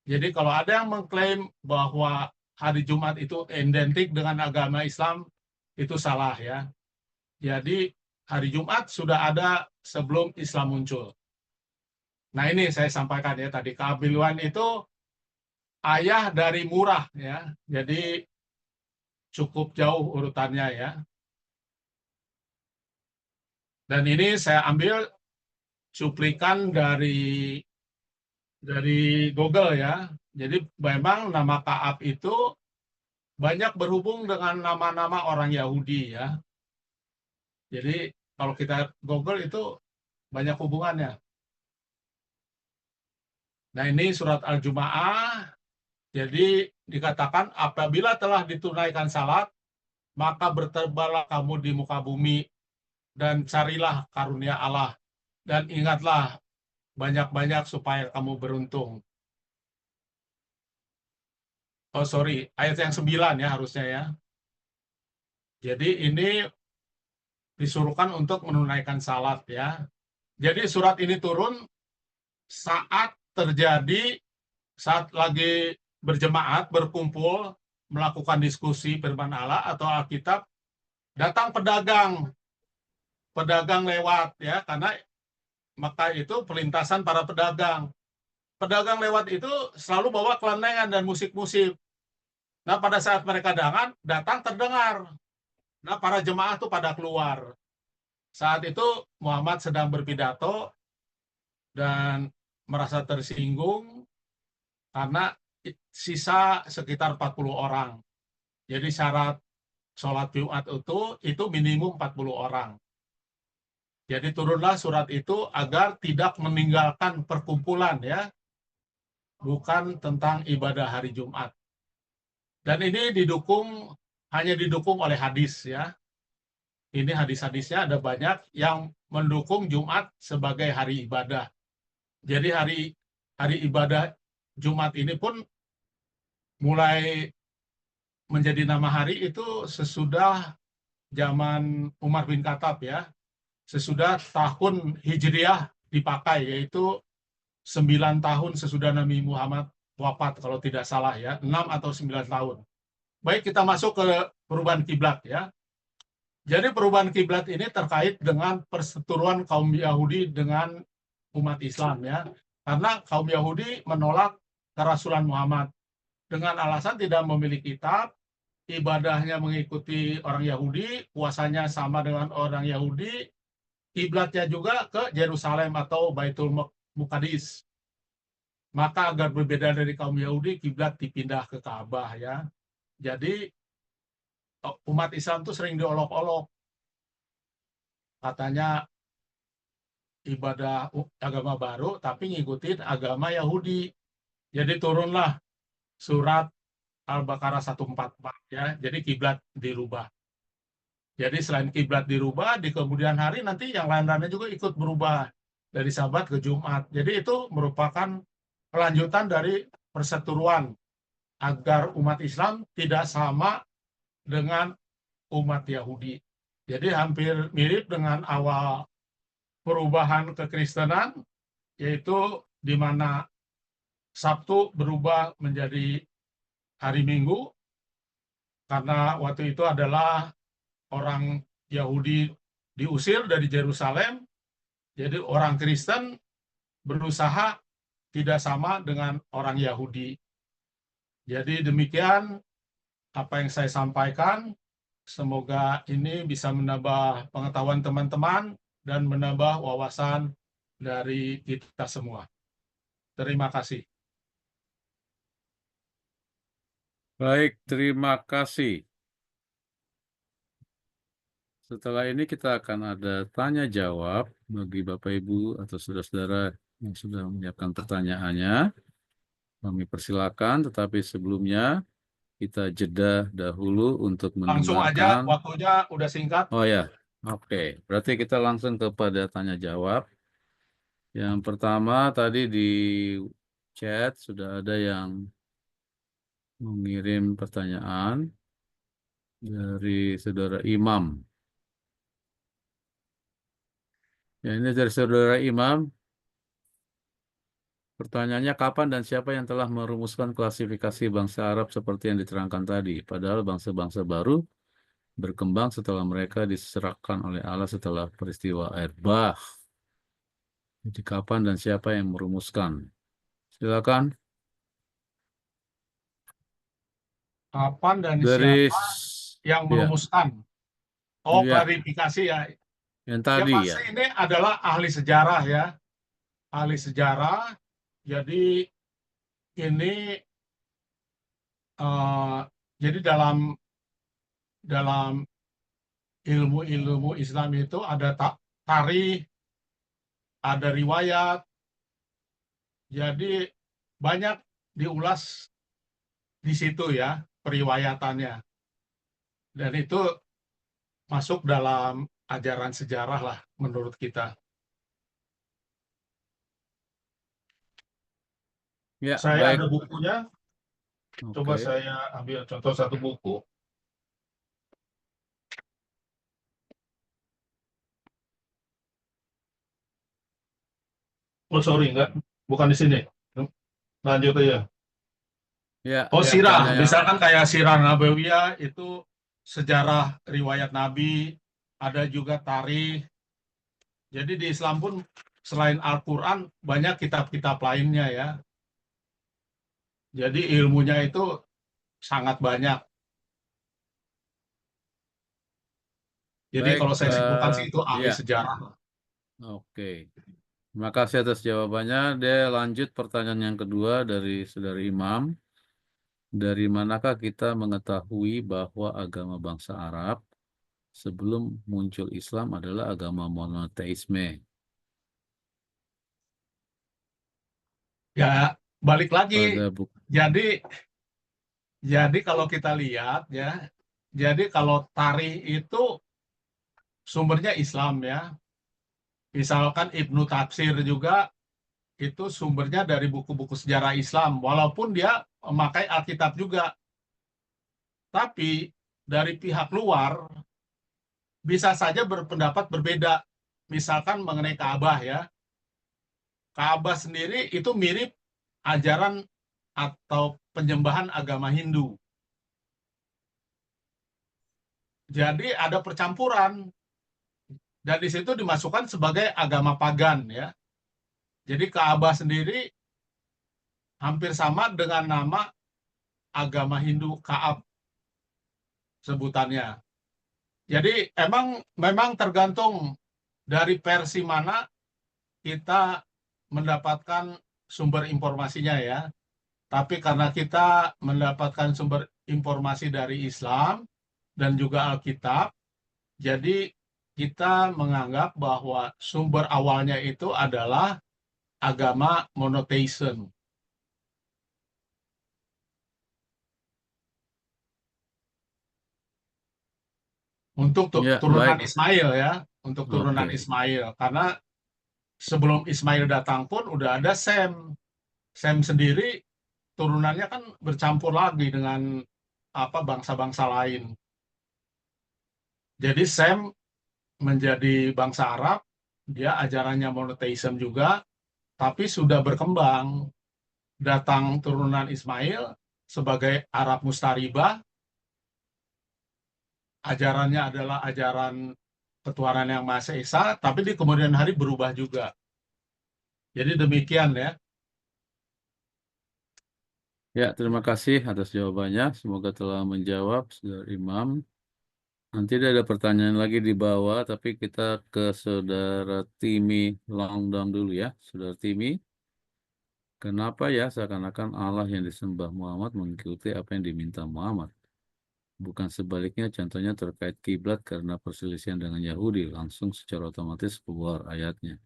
Jadi kalau ada yang mengklaim bahwa hari Jumat itu identik dengan agama Islam, itu salah ya. Jadi hari Jumat sudah ada sebelum Islam muncul. Nah ini saya sampaikan ya tadi, Ka'ab bin Luwai itu ayah dari Murrah ya. Jadi cukup jauh urutannya ya. Dan ini saya ambil cuplikan dari Google ya. Jadi memang nama Ka'ab itu banyak berhubung dengan nama-nama orang Yahudi ya. Jadi kalau kita Google itu banyak hubungannya. Nah ini surat Al-Jumu'ah. Jadi dikatakan apabila telah ditunaikan salat, maka bertebalah kamu di muka bumi dan carilah karunia Allah. Dan ingatlah banyak-banyak supaya kamu beruntung. Oh sorry, ayat yang 9 ya harusnya ya. Jadi ini disuruhkan untuk menunaikan salat ya. Jadi surat ini turun saat lagi berjemaat, berkumpul, melakukan diskusi firman Allah atau Alkitab, datang pedagang lewat ya, karena Mekah itu pelintasan para pedagang. Pedagang lewat itu selalu bawa kelenengan dan musik-musik. Nah, pada saat mereka datang terdengar. Nah, para jemaah itu pada keluar. Saat itu Muhammad sedang berpidato dan merasa tersinggung karena sisa sekitar 40 orang. Jadi syarat sholat Jumat itu minimum 40 orang. Jadi turunlah surat itu agar tidak meninggalkan perkumpulan ya. Bukan tentang ibadah hari Jumat. Dan ini hanya didukung oleh hadis ya. Ini hadis-hadisnya ada banyak yang mendukung Jumat sebagai hari ibadah. Jadi hari ibadah Jumat ini pun mulai menjadi nama hari itu sesudah zaman Umar bin Khattab ya. Sesudah tahun Hijriah dipakai, yaitu 9 tahun sesudah Nabi Muhammad wafat kalau tidak salah ya, 6 atau 9 tahun. Baik, kita masuk ke perubahan kiblat ya. Jadi perubahan kiblat ini terkait dengan perseteruan kaum Yahudi dengan umat Islam ya. Karena kaum Yahudi menolak kerasulan Muhammad dengan alasan tidak memiliki kitab ibadahnya mengikuti orang Yahudi, puasanya sama dengan orang Yahudi, kiblatnya juga ke Yerusalem atau Baitul Muqaddis. Maka agar berbeda dari kaum Yahudi, kiblat dipindah ke Ka'bah ya. Jadi umat Islam itu sering diolok-olok. Katanya ibadah agama baru tapi ngikutin agama Yahudi. Jadi turunlah surat Al-Baqarah 144 ya. Jadi kiblat dirubah. Jadi selain kiblat dirubah, di kemudian hari nanti yang lain-lainnya juga ikut berubah dari Sabat ke Jumat. Jadi itu merupakan kelanjutan dari perseteruan agar umat Islam tidak sama dengan umat Yahudi. Jadi hampir mirip dengan awal perubahan kekristenan, yaitu di mana Sabtu berubah menjadi hari Minggu, karena waktu itu adalah orang Yahudi diusir dari Yerusalem, jadi orang Kristen berusaha tidak sama dengan orang Yahudi. Jadi demikian apa yang saya sampaikan, semoga ini bisa menambah pengetahuan teman-teman dan menambah wawasan dari kita semua. Terima kasih. Baik, terima kasih. Setelah ini kita akan ada tanya jawab bagi Bapak Ibu atau saudara-saudara yang sudah menyiapkan pertanyaannya. Kami persilakan, tetapi sebelumnya kita jeda dahulu untuk Langsung aja, mendengarkan. waktunya udah singkat. Oh ya, oke. Berarti kita langsung kepada tanya jawab. Yang pertama tadi di chat sudah ada yang mengirim pertanyaan dari saudara Imam. Ya, ini dari saudara Imam. Pertanyaannya, kapan dan siapa yang telah merumuskan klasifikasi bangsa Arab seperti yang diterangkan tadi? Padahal bangsa-bangsa baru berkembang setelah mereka diserahkan oleh Allah setelah peristiwa air bah. Jadi kapan dan siapa yang merumuskan? Silakan. Kapan dan Dari siapa yang ya, merumuskan? Oh, ya, klarifikasi ya. yang Ya tadi ya. pasti ini adalah ahli sejarah ya. Ahli sejarah. Jadi ini jadi dalam ilmu-ilmu Islam itu ada tarikh, ada riwayat. Jadi banyak diulas di situ ya periwayatannya. Dan itu masuk dalam ajaran sejarah lah menurut kita. Ya, Saya baik. ada bukunya. Coba Oke. saya ambil contoh satu buku. Oh sorry, enggak, bukan di sini. Lanjut aja. Ya, Oh yang sirah, tanya yang misalkan kayak sirah Nabawiyah itu sejarah riwayat Nabi, ada juga tarikh. Jadi di Islam pun selain Al-Quran banyak kitab-kitab lainnya ya. Jadi ilmunya itu sangat banyak. Jadi baik. kalau saya simpulkan sih itu ahli Ya, sejarah. oke. Terima kasih atas jawabannya. Dia lanjut pertanyaan yang kedua dari saudara Imam. Dari manakah kita mengetahui bahwa agama bangsa Arab sebelum muncul Islam adalah agama monoteisme? Ya balik lagi. Pada buku. Jadi kalau kita lihat ya, jadi kalau tarikh itu sumbernya Islam ya. Misalkan Ibnu Tatsir juga itu sumbernya dari buku-buku sejarah Islam, walaupun dia memakai Alkitab juga. Tapi dari pihak luar bisa saja berpendapat berbeda. Misalkan mengenai Ka'bah ya. Ka'bah sendiri itu mirip ajaran atau penyembahan agama Hindu. Jadi ada percampuran. Dan di situ dimasukkan sebagai agama pagan ya. Jadi Ka'bah sendiri hampir sama dengan nama agama Hindu Ka'ab. sebutannya. Jadi memang tergantung dari versi mana kita mendapatkan sumber informasinya ya. Tapi karena kita mendapatkan sumber informasi dari Islam dan juga Alkitab, jadi kita menganggap bahwa sumber awalnya itu adalah agama monotheism. Untuk Ya, turunan baik. Ismail ya, untuk turunan Oke. Ismail. Karena sebelum Ismail datang pun udah ada Sem. Sem sendiri turunannya kan bercampur lagi dengan bangsa-bangsa lain. Jadi Sem menjadi bangsa Arab, dia ajarannya monotheism juga, tapi sudah berkembang. Datang turunan Ismail sebagai Arab Mustaribah, ajarannya adalah ajaran ketuhanan yang Maha Esa, tapi di kemudian hari berubah juga. Jadi demikian ya. Ya, terima kasih atas jawabannya. Semoga telah menjawab, Saudara Imam. Nanti ada pertanyaan lagi di bawah, tapi kita ke Saudara Timi Longdon dulu ya. Saudara Timi, kenapa ya seakan-akan Allah yang disembah Muhammad mengikuti apa yang diminta Muhammad? Bukan sebaliknya, contohnya terkait kiblat karena perselisihan dengan Yahudi, langsung secara otomatis keluar ayatnya.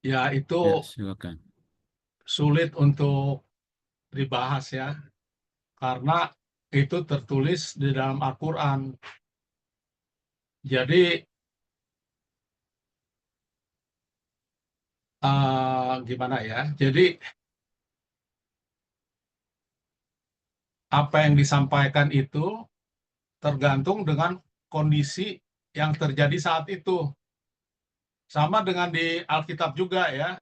Ya itu Ya, silakan. sulit untuk dibahas ya, karena itu tertulis di dalam Al-Quran. Jadi gimana ya? Jadi apa yang disampaikan itu tergantung dengan kondisi yang terjadi saat itu. Sama dengan di Alkitab juga ya.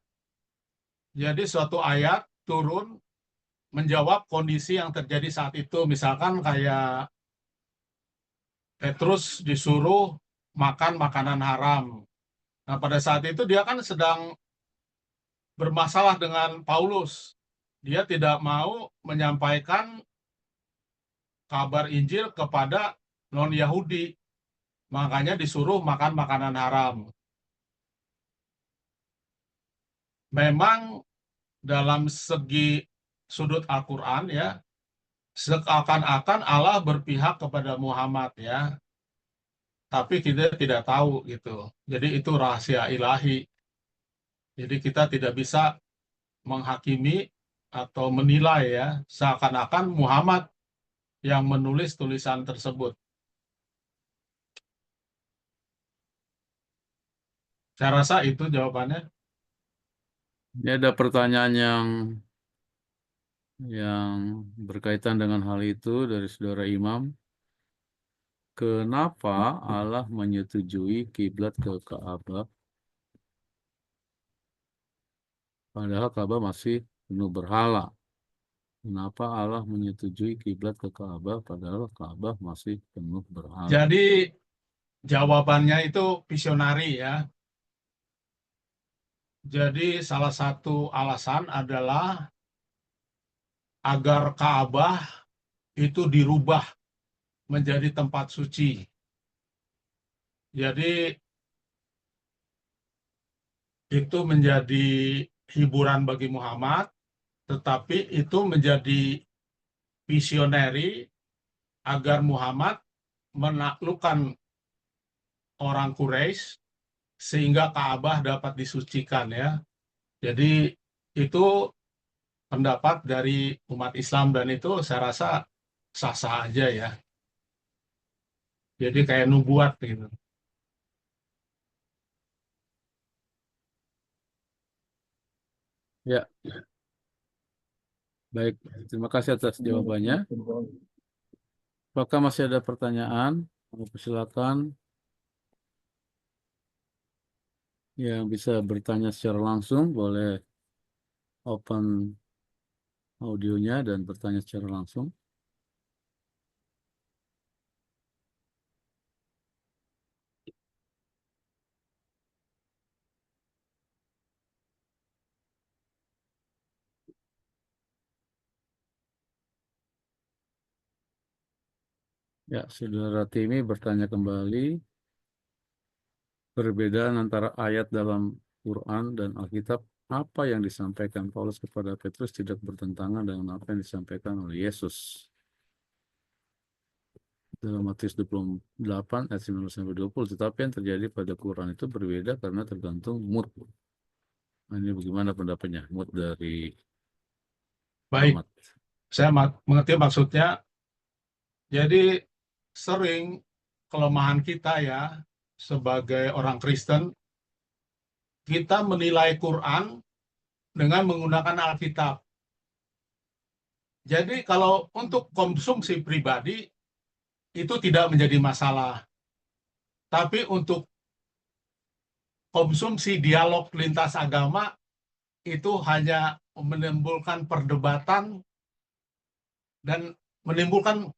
Jadi suatu ayat turun menjawab kondisi yang terjadi saat itu. Misalkan kayak Petrus disuruh makan makanan haram. Nah, pada saat itu dia kan sedang bermasalah dengan Paulus. Dia tidak mau menyampaikan kabar Injil kepada non-Yahudi. Makanya disuruh makan makanan haram. Memang dalam segi sudut Al-Quran ya, seakan-akan Allah berpihak kepada Muhammad ya, tapi kita tidak tahu gitu. Jadi itu rahasia ilahi. Jadi kita tidak bisa menghakimi atau menilai ya, seakan-akan Muhammad yang menulis tulisan tersebut. Saya rasa itu jawabannya. Ini ada pertanyaan yang berkaitan dengan hal itu dari Saudara Imam. Kenapa Allah menyetujui kiblat ke Ka'bah padahal Ka'bah masih penuh berhala? Kenapa Allah menyetujui kiblat ke Ka'bah padahal Ka'bah masih penuh berhala? Jadi jawabannya itu visionari ya. Jadi salah satu alasan adalah agar Ka'bah itu dirubah menjadi tempat suci. Jadi itu menjadi hiburan bagi Muhammad, tetapi itu menjadi visionary agar Muhammad menaklukkan orang Quraisy sehingga Ka'bah dapat disucikan ya. Jadi itu pendapat dari umat Islam dan itu saya rasa sah-sah aja ya. Jadi kayak nubuat gitu. Ya, baik. Terima kasih atas jawabannya. Apakah masih ada pertanyaan? Silakan yang bisa bertanya secara langsung, boleh open audionya dan bertanya secara langsung. Ya, Saudara Timi bertanya kembali, perbedaan antara ayat dalam Quran dan Alkitab, apa yang disampaikan Paulus kepada Petrus tidak bertentangan dengan apa yang disampaikan oleh Yesus. Dalam Matius 28 ayat 19-20, tetapi yang terjadi pada Quran itu berbeda karena tergantung mood. Nah, ini bagaimana pendapatnya, mood dari Baik, Ahmad? saya mengerti maksudnya. Jadi sering kelemahan kita ya sebagai orang Kristen, kita menilai Quran dengan menggunakan Alkitab. Jadi kalau untuk konsumsi pribadi itu tidak menjadi masalah. Tapi untuk konsumsi dialog lintas agama itu hanya menimbulkan perdebatan dan menimbulkan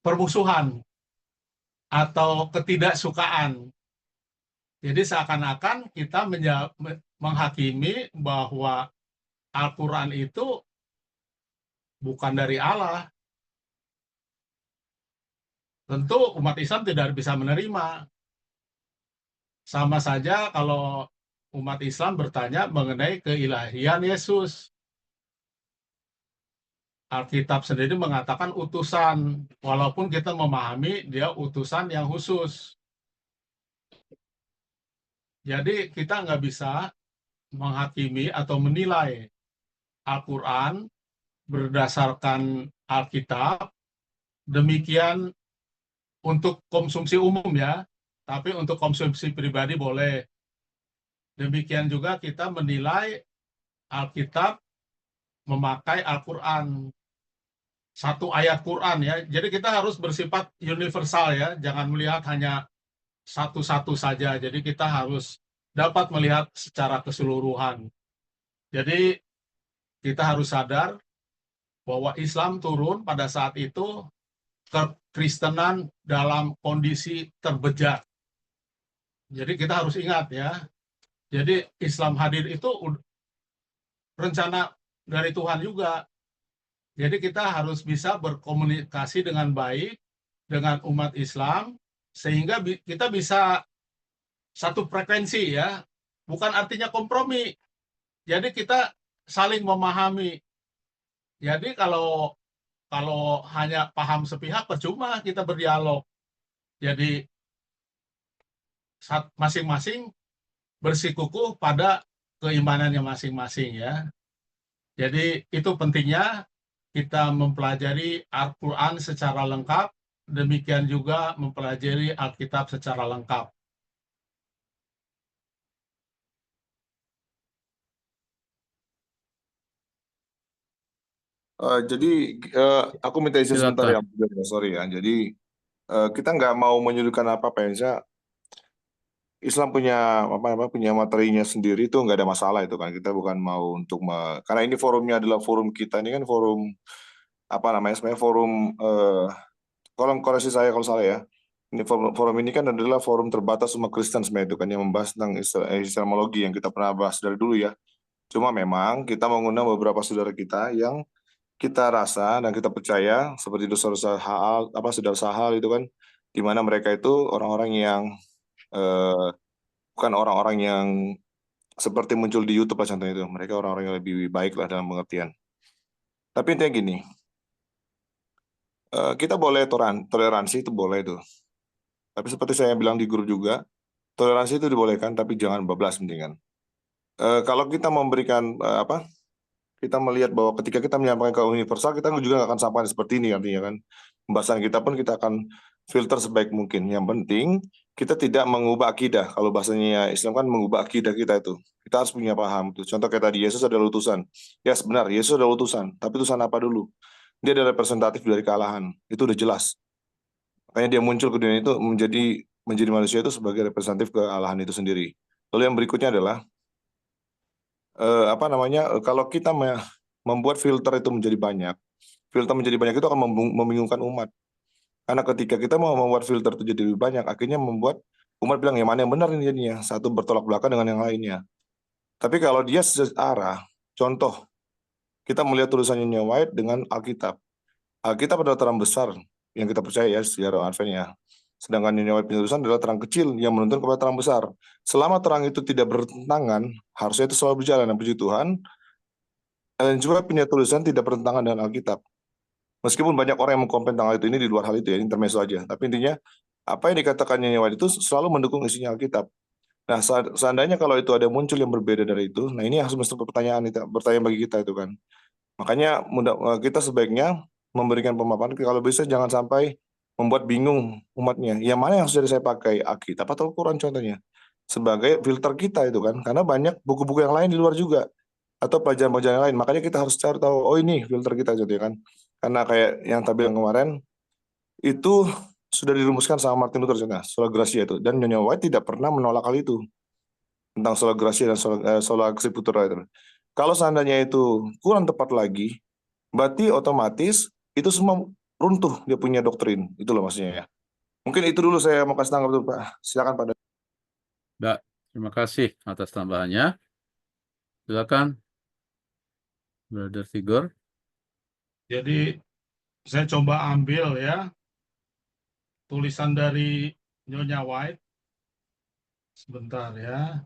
permusuhan atau ketidaksukaan. Jadi seakan-akan kita menghakimi bahwa Al-Quran itu bukan dari Allah. Tentu umat Islam tidak bisa menerima. Sama saja kalau umat Islam bertanya mengenai keilahian Yesus. Alkitab sendiri mengatakan utusan, walaupun kita memahami dia utusan yang khusus. Jadi kita nggak bisa menghakimi atau menilai Al-Quran berdasarkan Alkitab, demikian untuk konsumsi umum ya, tapi untuk konsumsi pribadi boleh. Demikian juga kita menilai Alkitab memakai Al-Quran, satu ayat Quran ya. Jadi kita harus bersifat universal ya, jangan melihat hanya satu-satu saja. Jadi kita harus dapat melihat secara keseluruhan. Jadi kita harus sadar bahwa Islam turun pada saat itu, kekristenan dalam kondisi terbejat. Jadi kita harus ingat ya. Jadi Islam hadir itu rencana dari Tuhan juga. Jadi kita harus bisa berkomunikasi dengan baik dengan umat Islam sehingga kita bisa satu frekuensi ya. Bukan artinya kompromi. Jadi kita saling memahami. Jadi kalau hanya paham sepihak percuma kita berdialog. Jadi masing-masing bersikukuh pada keimanannya masing-masing ya. Jadi itu pentingnya kita mempelajari Al-Quran secara lengkap, demikian juga mempelajari Alkitab secara lengkap. Jadi aku minta izin sebentar ya, sorry ya. Jadi kita nggak mau menyudutkan apa-apa ya. Islam punya punya materinya sendiri itu nggak ada masalah itu kan. Kita bukan mau untuk karena ini forumnya adalah forum kita, ini kan forum sebenarnya forum koreksi saya kalau salah ya. Ini forum ini kan adalah forum terbatas umat Kristen sebenarnya itu kan, yang membahas tentang Islamologi yang kita pernah bahas dari dulu ya. Cuma memang kita mengundang beberapa saudara kita yang kita rasa dan kita percaya seperti saudara Sahal itu kan, di mana mereka itu orang-orang yang bukan orang-orang yang seperti muncul di YouTube lah contohnya itu. Mereka orang-orang yang lebih baik lah dalam pengertian. Tapi intinya gini, kita boleh toleransi itu boleh itu. Tapi seperti saya bilang di grup juga, toleransi itu dibolehkan tapi jangan bablas mendingan. Kalau kita memberikan kita melihat bahwa ketika kita menyampaikan ke universal, kita juga akan sampaikan seperti ini artinya kan. Pembahasan kita pun kita akan filter sebaik mungkin. Yang penting kita tidak mengubah akidah. Kalau bahasanya Islam kan mengubah akidah kita itu. Kita harus punya paham. Contoh kayak tadi, Yesus adalah utusan. Ya benar, Yesus adalah utusan. Tapi utusan apa dulu? Dia adalah representatif dari kealahan. Itu udah jelas. Makanya dia muncul ke dunia itu menjadi manusia itu sebagai representatif kealahan itu sendiri. Lalu yang berikutnya adalah kalau kita membuat filter itu menjadi banyak, itu akan membingungkan umat. Karena ketika kita mau membuat filter itu jadi lebih banyak, akhirnya membuat umat bilang yang mana yang benar ini jadinya, satu bertolak belakang dengan yang lainnya. Tapi kalau dia searah, contoh kita melihat tulisannya White dengan Alkitab, Alkitab adalah terang besar yang kita percaya ya sejarah Advent ya. Sedangkan Nyonya White penerusan adalah terang kecil yang menuntun kepada terang besar. Selama terang itu tidak bertentangan, harusnya itu selalu berjalan. Dan puji Tuhan, dan juga punya tulisan tidak bertentangan dengan Alkitab. Meskipun banyak orang yang mengkomplain tentang hal itu, ini di luar hal itu ya, intermezzo aja. Tapi intinya, apa yang dikatakan Nyonya White itu selalu mendukung isinya Alkitab. Nah, seandainya kalau itu ada muncul yang berbeda dari itu, nah ini harus mesti pertanyaan bagi kita itu kan. Makanya kita sebaiknya memberikan pemaparan, kalau bisa jangan sampai membuat bingung umatnya. Yang mana yang sudah saya pakai, Alkitab atau Al-Quran contohnya, sebagai filter kita itu kan. Karena banyak buku-buku yang lain di luar juga, atau pelajaran-pelajaran yang lain. Makanya kita harus cari tahu, oh ini filter kita contohnya kan. Karena kayak yang tadi yang kemarin, itu sudah dirumuskan sama Martin Luther, sola gratia itu. Dan Nyonya White tidak pernah menolak hal itu, tentang sola gratia dan sola scriptura itu. Kalau seandainya itu kurang tepat lagi, berarti otomatis itu semua runtuh dia punya doktrin. Itu loh maksudnya ya. Mungkin itu dulu saya mau kasih tanggapan, Pak. Silakan Pak. Mbak, terima kasih atas tambahannya. Silakan, Brother Tigor. Jadi saya coba ambil ya tulisan dari Nyonya White. Sebentar ya.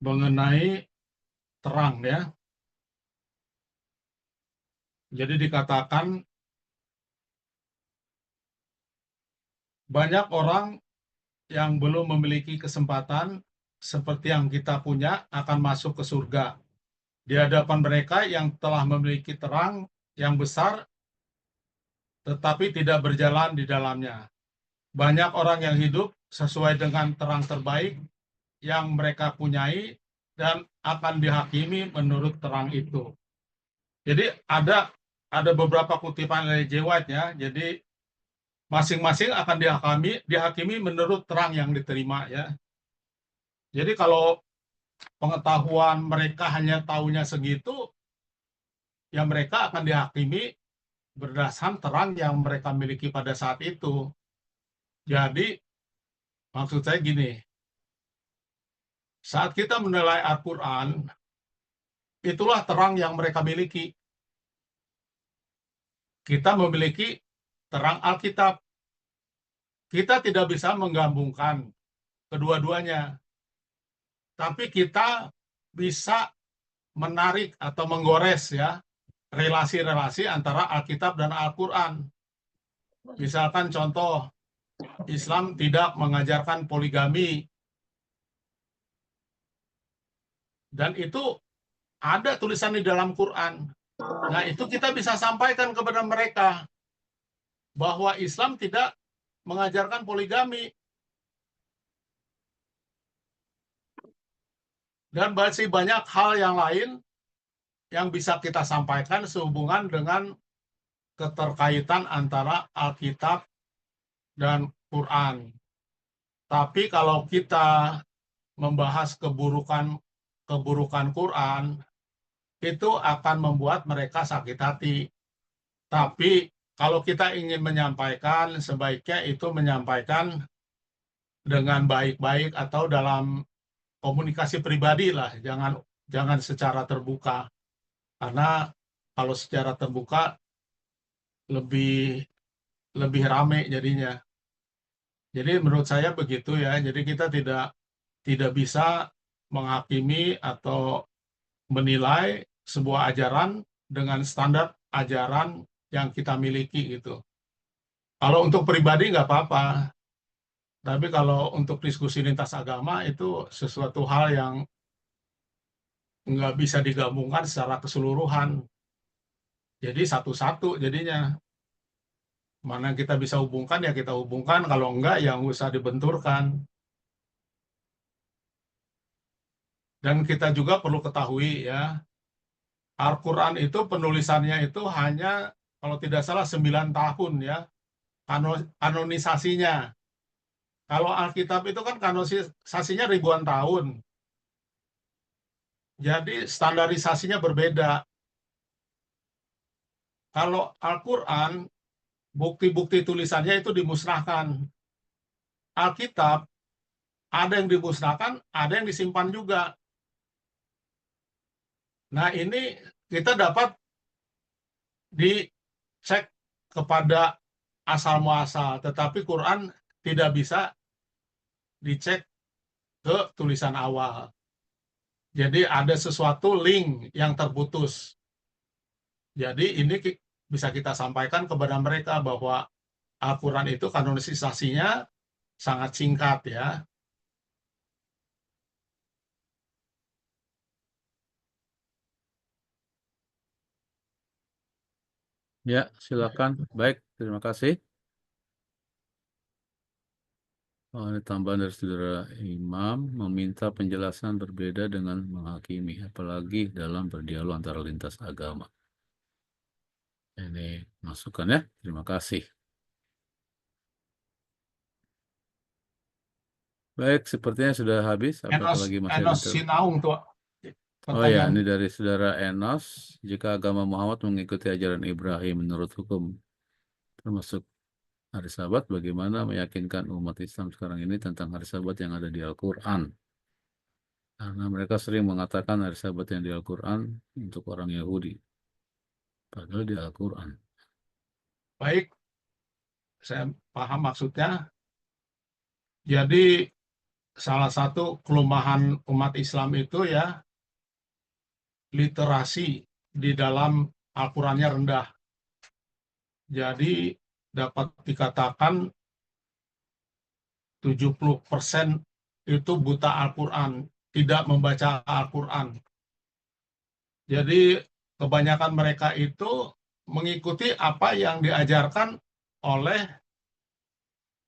Mengenai terang ya. Jadi dikatakan banyak orang yang belum memiliki kesempatan seperti yang kita punya akan masuk ke surga. Di hadapan mereka yang telah memiliki terang yang besar tetapi tidak berjalan di dalamnya. Banyak orang yang hidup sesuai dengan terang terbaik yang mereka punyai dan akan dihakimi menurut terang itu. Jadi ada beberapa kutipan dari J. White ya. Jadi masing-masing akan dihakimi menurut terang yang diterima ya. Jadi kalau pengetahuan mereka hanya tahunya segitu, ya mereka akan dihakimi berdasarkan terang yang mereka miliki pada saat itu. Jadi maksud saya gini, saat kita menilai Al-Quran, itulah terang yang mereka miliki. Kita memiliki terang Alkitab. Kita tidak bisa menggabungkan kedua-duanya. Tapi kita bisa menarik atau menggores ya relasi-relasi antara Alkitab dan Al-Quran. Misalkan contoh, Islam tidak mengajarkan poligami. Dan itu ada tulisan di dalam Quran. Nah, itu kita bisa sampaikan kepada mereka bahwa Islam tidak mengajarkan poligami. Dan masih banyak hal yang lain yang bisa kita sampaikan sehubungan dengan keterkaitan antara Alkitab dan Quran. Tapi kalau kita membahas keburukan Quran, itu akan membuat mereka sakit hati. Tapi kalau kita ingin menyampaikan, sebaiknya itu menyampaikan dengan baik-baik atau dalam komunikasi pribadi lah, jangan secara terbuka. Karena kalau secara terbuka lebih rame jadinya. Jadi menurut saya begitu ya. Jadi kita tidak bisa menghakimi atau menilai sebuah ajaran dengan standar ajaran yang kita miliki gitu. Kalau untuk pribadi nggak apa-apa, tapi kalau untuk diskusi lintas agama itu sesuatu hal yang nggak bisa digabungkan secara keseluruhan. Jadi satu-satu jadinya. Mana kita bisa hubungkan ya kita hubungkan, kalau enggak ya nggak usah dibenturkan. Dan kita juga perlu ketahui ya, Al-Quran itu penulisannya itu hanya kalau tidak salah 9 tahun ya, kanonisasinya. Kalau Alkitab itu kan kanonisasinya ribuan tahun. Jadi standarisasinya berbeda. Kalau Al-Quran, bukti-bukti tulisannya itu dimusnahkan. Alkitab, ada yang dimusnahkan, ada yang disimpan juga. Nah, ini kita dapat dicek kepada asal muasal, tetapi Quran tidak bisa dicek ke tulisan awal. Jadi ada sesuatu link yang terputus. Jadi ini bisa kita sampaikan kepada mereka bahwa Al-Quran itu kanonisasinya sangat singkat ya. Ya, silakan. Baik, terima kasih. Ada tambahan dari saudara Imam, meminta penjelasan berbeda dengan menghakimi, apalagi dalam berdialog antara lintas agama. Ini masukan ya, terima kasih. Baik, sepertinya sudah habis. Apakah lagi masih ada Enos Sinaung tuh. Oh ya, ini dari saudara Enos. Jika agama Muhammad mengikuti ajaran Ibrahim menurut hukum, termasuk hari Sabat, bagaimana meyakinkan umat Islam sekarang ini tentang hari Sabat yang ada di Al-Quran? Karena mereka sering mengatakan hari Sabat yang di Al-Quran untuk orang Yahudi. Padahal di Al-Quran. Baik, saya paham maksudnya. Jadi salah satu kelemahan umat Islam itu ya, literasi di dalam Al-Qurannya rendah. Jadi dapat dikatakan 70% itu buta Al-Quran, tidak membaca Al-Quran. Jadi kebanyakan mereka itu mengikuti apa yang diajarkan oleh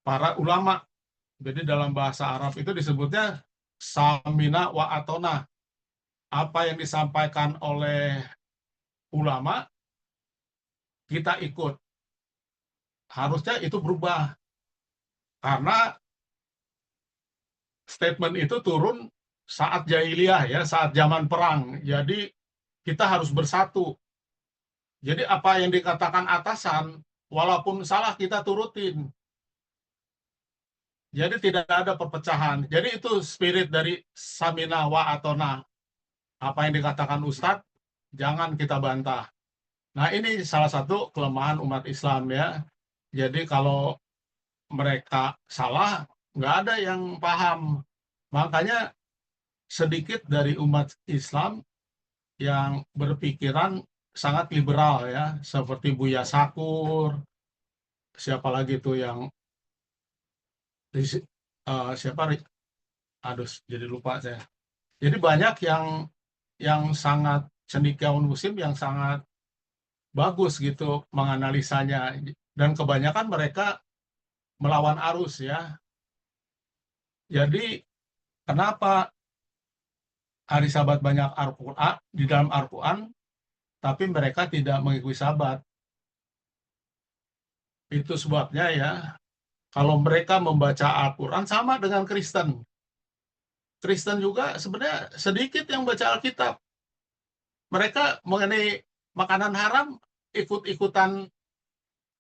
para ulama. Jadi dalam bahasa Arab itu disebutnya samina wa atona. Apa yang disampaikan oleh ulama, kita ikut. Harusnya itu berubah. Karena statement itu turun saat jahiliyah ya, saat zaman perang. Jadi kita harus bersatu. Jadi apa yang dikatakan atasan, walaupun salah kita turutin. Jadi tidak ada perpecahan. Jadi itu spirit dari samina wa atona. Apa yang dikatakan Ustadz, jangan kita bantah. Nah ini salah satu kelemahan umat Islam ya. Jadi kalau mereka salah, nggak ada yang paham. Makanya sedikit dari umat Islam yang berpikiran sangat liberal ya, seperti Buya Sakur, siapa lagi tuh yang siapa? Aduh, jadi lupa saya. Jadi banyak yang sangat cendekiawan Muslim yang sangat bagus gitu menganalisanya, dan kebanyakan mereka melawan arus ya. Jadi kenapa hari Sabat banyak Al-Quran di dalam Al-Quran, tapi mereka tidak mengikuti Sabat? Itu sebabnya ya, kalau mereka membaca Al-Quran sama dengan Kristen. Kristen juga sebenarnya sedikit yang baca Alkitab. Mereka mengenai makanan haram ikut-ikutan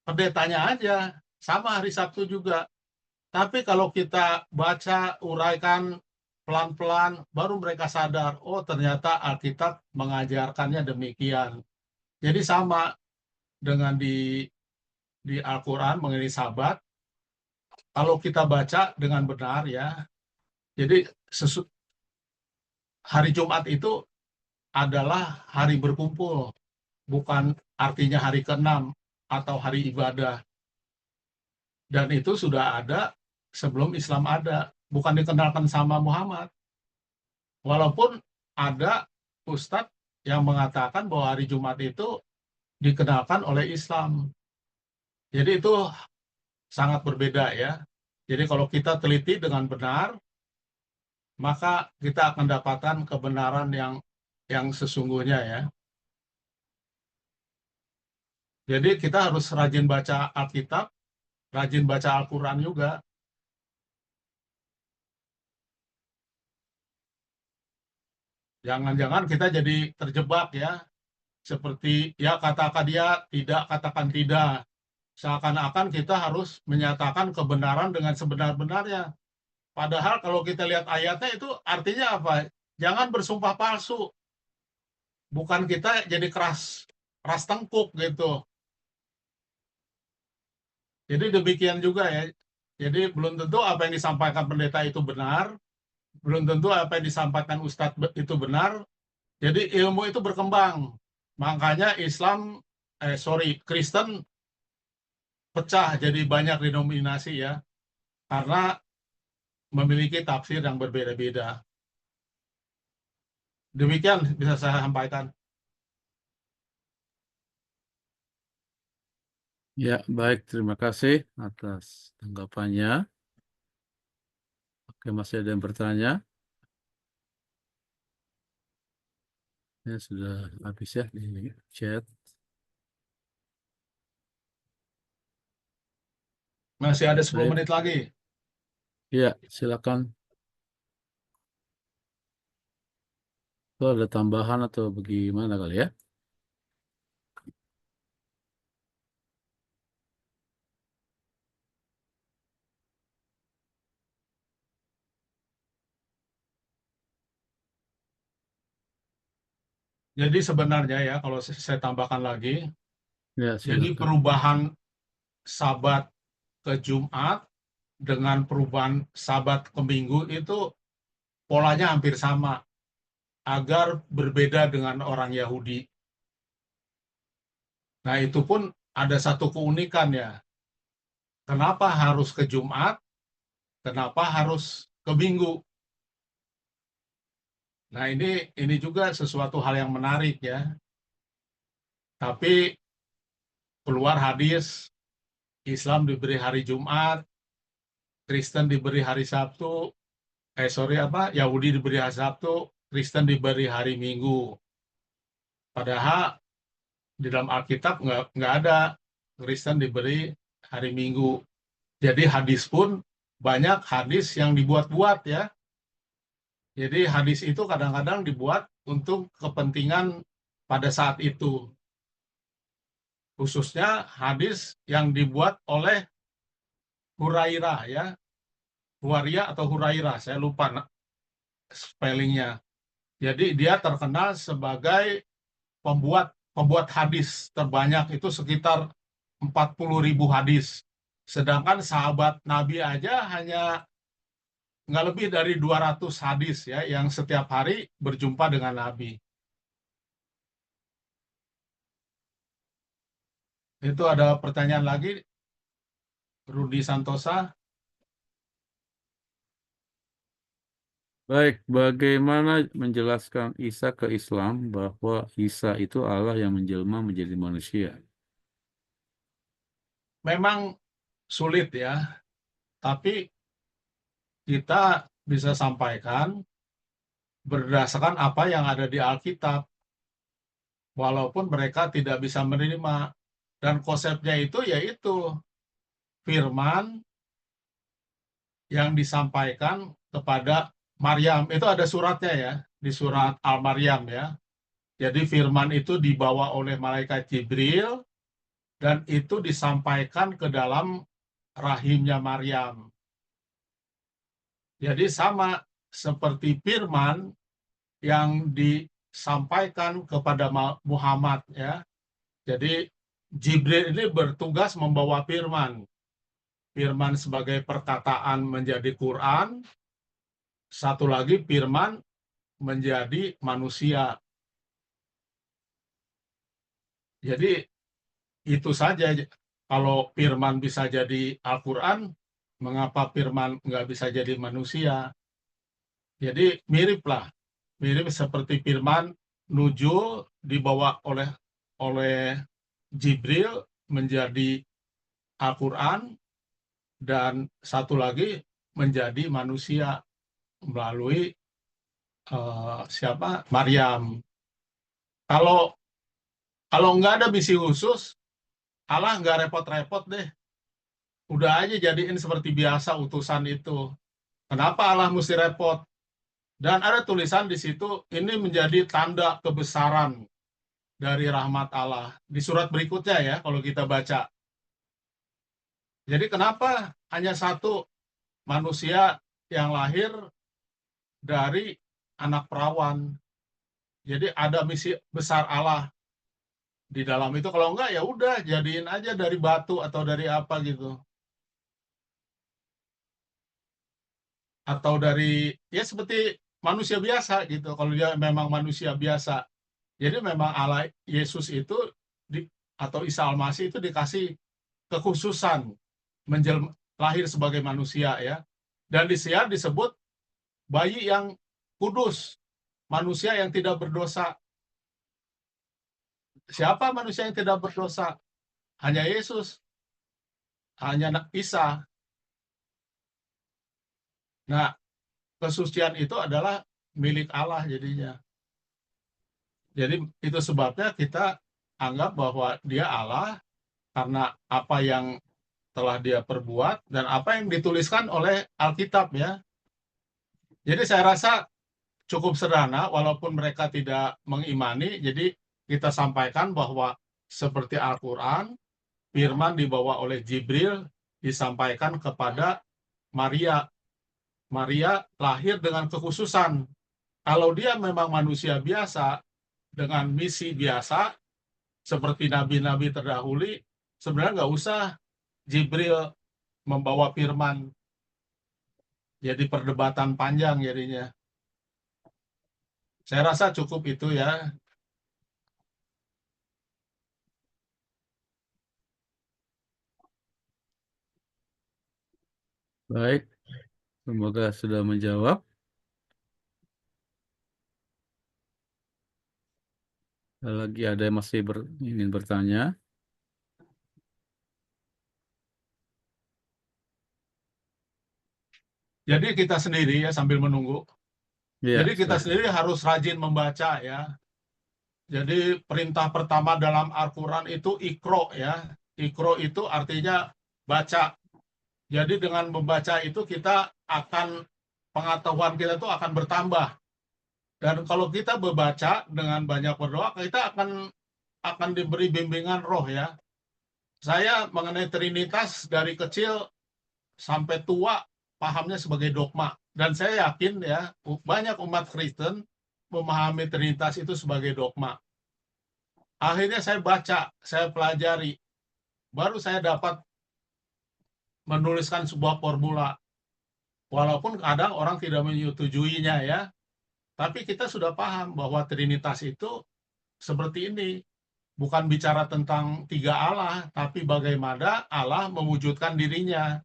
pendetanya aja, sama hari Sabtu juga. Tapi kalau kita baca, uraikan pelan-pelan, baru mereka sadar, oh ternyata Alkitab mengajarkannya demikian. Jadi sama dengan di Al-Quran mengenai Sabat, kalau kita baca dengan benar ya, jadi hari Jumat itu adalah hari berkumpul, bukan artinya hari ke-6 atau hari ibadah. Dan itu sudah ada sebelum Islam ada, bukan dikenalkan sama Muhammad. Walaupun ada ustadz yang mengatakan bahwa hari Jumat itu dikenalkan oleh Islam. Jadi itu sangat berbeda ya. Jadi kalau kita teliti dengan benar, maka kita akan dapatkan kebenaran yang sesungguhnya ya. Jadi kita harus rajin baca Alkitab, rajin baca Al-Quran juga. Jangan-jangan kita jadi terjebak ya. Seperti ya katakan dia, tidak katakan tidak. Seakan-akan kita harus menyatakan kebenaran dengan sebenar-benarnya. Padahal kalau kita lihat ayatnya itu artinya apa? Jangan bersumpah palsu. bukan kita jadi keras tengkuk gitu. Jadi demikian juga ya. Jadi belum tentu apa yang disampaikan pendeta itu benar, belum tentu apa yang disampaikan ustadz itu benar. Jadi ilmu itu berkembang. Makanya Kristen pecah jadi banyak denominasi ya, karena memiliki tafsir yang berbeda-beda. Demikian bisa saya sampaikan. Ya, baik. Terima kasih atas tanggapannya. Oke, masih ada yang bertanya? Ya, sudah habis ya di chat. Masih ada 10 Baik. menit lagi. Ya, silakan. Itu ada tambahan atau bagaimana kali ya? Jadi sebenarnya ya, kalau saya tambahkan lagi, Ya, jadi silakan. perubahan Sabat ke Jumat dengan perubahan Sabat ke Minggu itu polanya hampir sama, agar berbeda dengan orang Yahudi. Nah, itu pun ada satu keunikan ya. Kenapa harus ke Jumat? Kenapa harus ke Minggu? Nah, ini juga sesuatu hal yang menarik ya. Tapi keluar hadis, Islam diberi hari Jumat, Kristen diberi hari Sabtu, Yahudi diberi hari Sabtu, Kristen diberi hari Minggu. Padahal di dalam Alkitab nggak ada Kristen diberi hari Minggu. Jadi hadis pun banyak hadis yang dibuat-buat ya. Jadi hadis itu kadang-kadang dibuat untuk kepentingan pada saat itu. Khususnya hadis yang dibuat oleh Hurairah ya. Huwaria atau Hurairah, saya lupa spellingnya. Jadi dia terkenal sebagai pembuat hadis terbanyak, itu sekitar 40.000 hadis. Sedangkan sahabat Nabi aja hanya nggak lebih dari 200 hadis ya, yang setiap hari berjumpa dengan Nabi. Itu ada pertanyaan lagi, Rudi Santosa. Baik, bagaimana menjelaskan Isa ke Islam bahwa Isa itu Allah yang menjelma menjadi manusia? Memang sulit ya, tapi kita bisa sampaikan berdasarkan apa yang ada di Alkitab, walaupun mereka tidak bisa menerima. Dan konsepnya itu yaitu firman yang disampaikan kepada Maryam. Itu ada suratnya ya, di surat Al-Maryam ya. Jadi firman itu dibawa oleh malaikat Jibril dan itu disampaikan ke dalam rahimnya Maryam. Jadi sama seperti firman yang disampaikan kepada Muhammad ya. Jadi Jibril ini bertugas membawa firman. Firman sebagai perkataan menjadi Quran, satu lagi firman menjadi manusia. Jadi itu saja, kalau firman bisa jadi Al-Quran, mengapa firman nggak bisa jadi manusia? Jadi mirip seperti firman nujul dibawa oleh Jibril menjadi Al-Quran, dan satu lagi menjadi manusia melalui Maryam. Kalau nggak ada misi khusus, Allah nggak repot-repot deh. Udah aja jadiin seperti biasa utusan itu. Kenapa Allah mesti repot? Dan ada tulisan di situ, ini menjadi tanda kebesaran dari rahmat Allah. Di surat berikutnya ya, kalau kita baca. Jadi kenapa hanya satu manusia yang lahir dari anak perawan? Jadi ada misi besar Allah di dalam itu. Kalau enggak ya udah jadiin aja dari batu atau dari apa gitu. Atau dari ya seperti manusia biasa gitu. Kalau dia memang manusia biasa. Jadi memang Allah Yesus itu atau Isa Al-Masih itu dikasih kekhususan lahir sebagai manusia ya. Dan disebut bayi yang kudus, manusia yang tidak berdosa. Siapa manusia yang tidak berdosa? Hanya Yesus, hanya Isa. Nah, kesucian itu adalah milik Allah jadinya. Jadi itu sebabnya kita anggap bahwa dia Allah karena apa yang telah dia perbuat dan apa yang dituliskan oleh Alkitab ya. Jadi saya rasa cukup sederhana walaupun mereka tidak mengimani. Jadi kita sampaikan bahwa seperti Al-Quran, firman dibawa oleh Jibril disampaikan kepada Maria. Maria lahir dengan kekhususan. Kalau dia memang manusia biasa, dengan misi biasa, seperti nabi-nabi terdahulu, sebenarnya nggak usah Jibril membawa firman. Jadi perdebatan panjang jadinya. Saya rasa cukup itu ya. Baik, semoga sudah menjawab. Lagi ada yang masih ingin bertanya? Jadi kita sendiri ya sambil menunggu. Ya, Jadi kita silakan. sendiri harus rajin membaca ya. Jadi perintah pertama dalam Al-Quran itu ikro ya. Ikro itu artinya baca. Jadi dengan membaca itu kita akan, pengetahuan kita itu akan bertambah. Dan kalau kita membaca dengan banyak berdoa, kita akan diberi bimbingan roh ya. Saya mengenai Trinitas dari kecil sampai tua pahamnya sebagai dogma. Dan saya yakin ya, banyak umat Kristen memahami Trinitas itu sebagai dogma. Akhirnya saya baca, saya pelajari. Baru saya dapat menuliskan sebuah formula. Walaupun kadang orang tidak menyetujuinya ya. Tapi kita sudah paham bahwa Trinitas itu seperti ini. Bukan bicara tentang tiga Allah, tapi bagaimana Allah mewujudkan dirinya.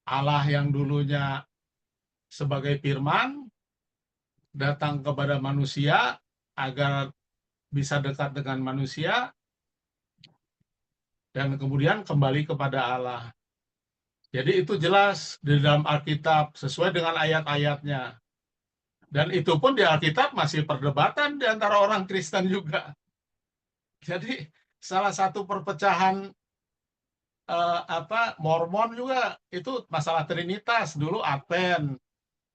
Allah yang dulunya sebagai firman, datang kepada manusia agar bisa dekat dengan manusia, dan kemudian kembali kepada Allah. Jadi itu jelas di dalam Alkitab, sesuai dengan ayat-ayatnya. Dan itu pun di Alkitab masih perdebatan di antara orang Kristen juga. Jadi salah satu perpecahan Mormon juga itu masalah Trinitas. Dulu Advent,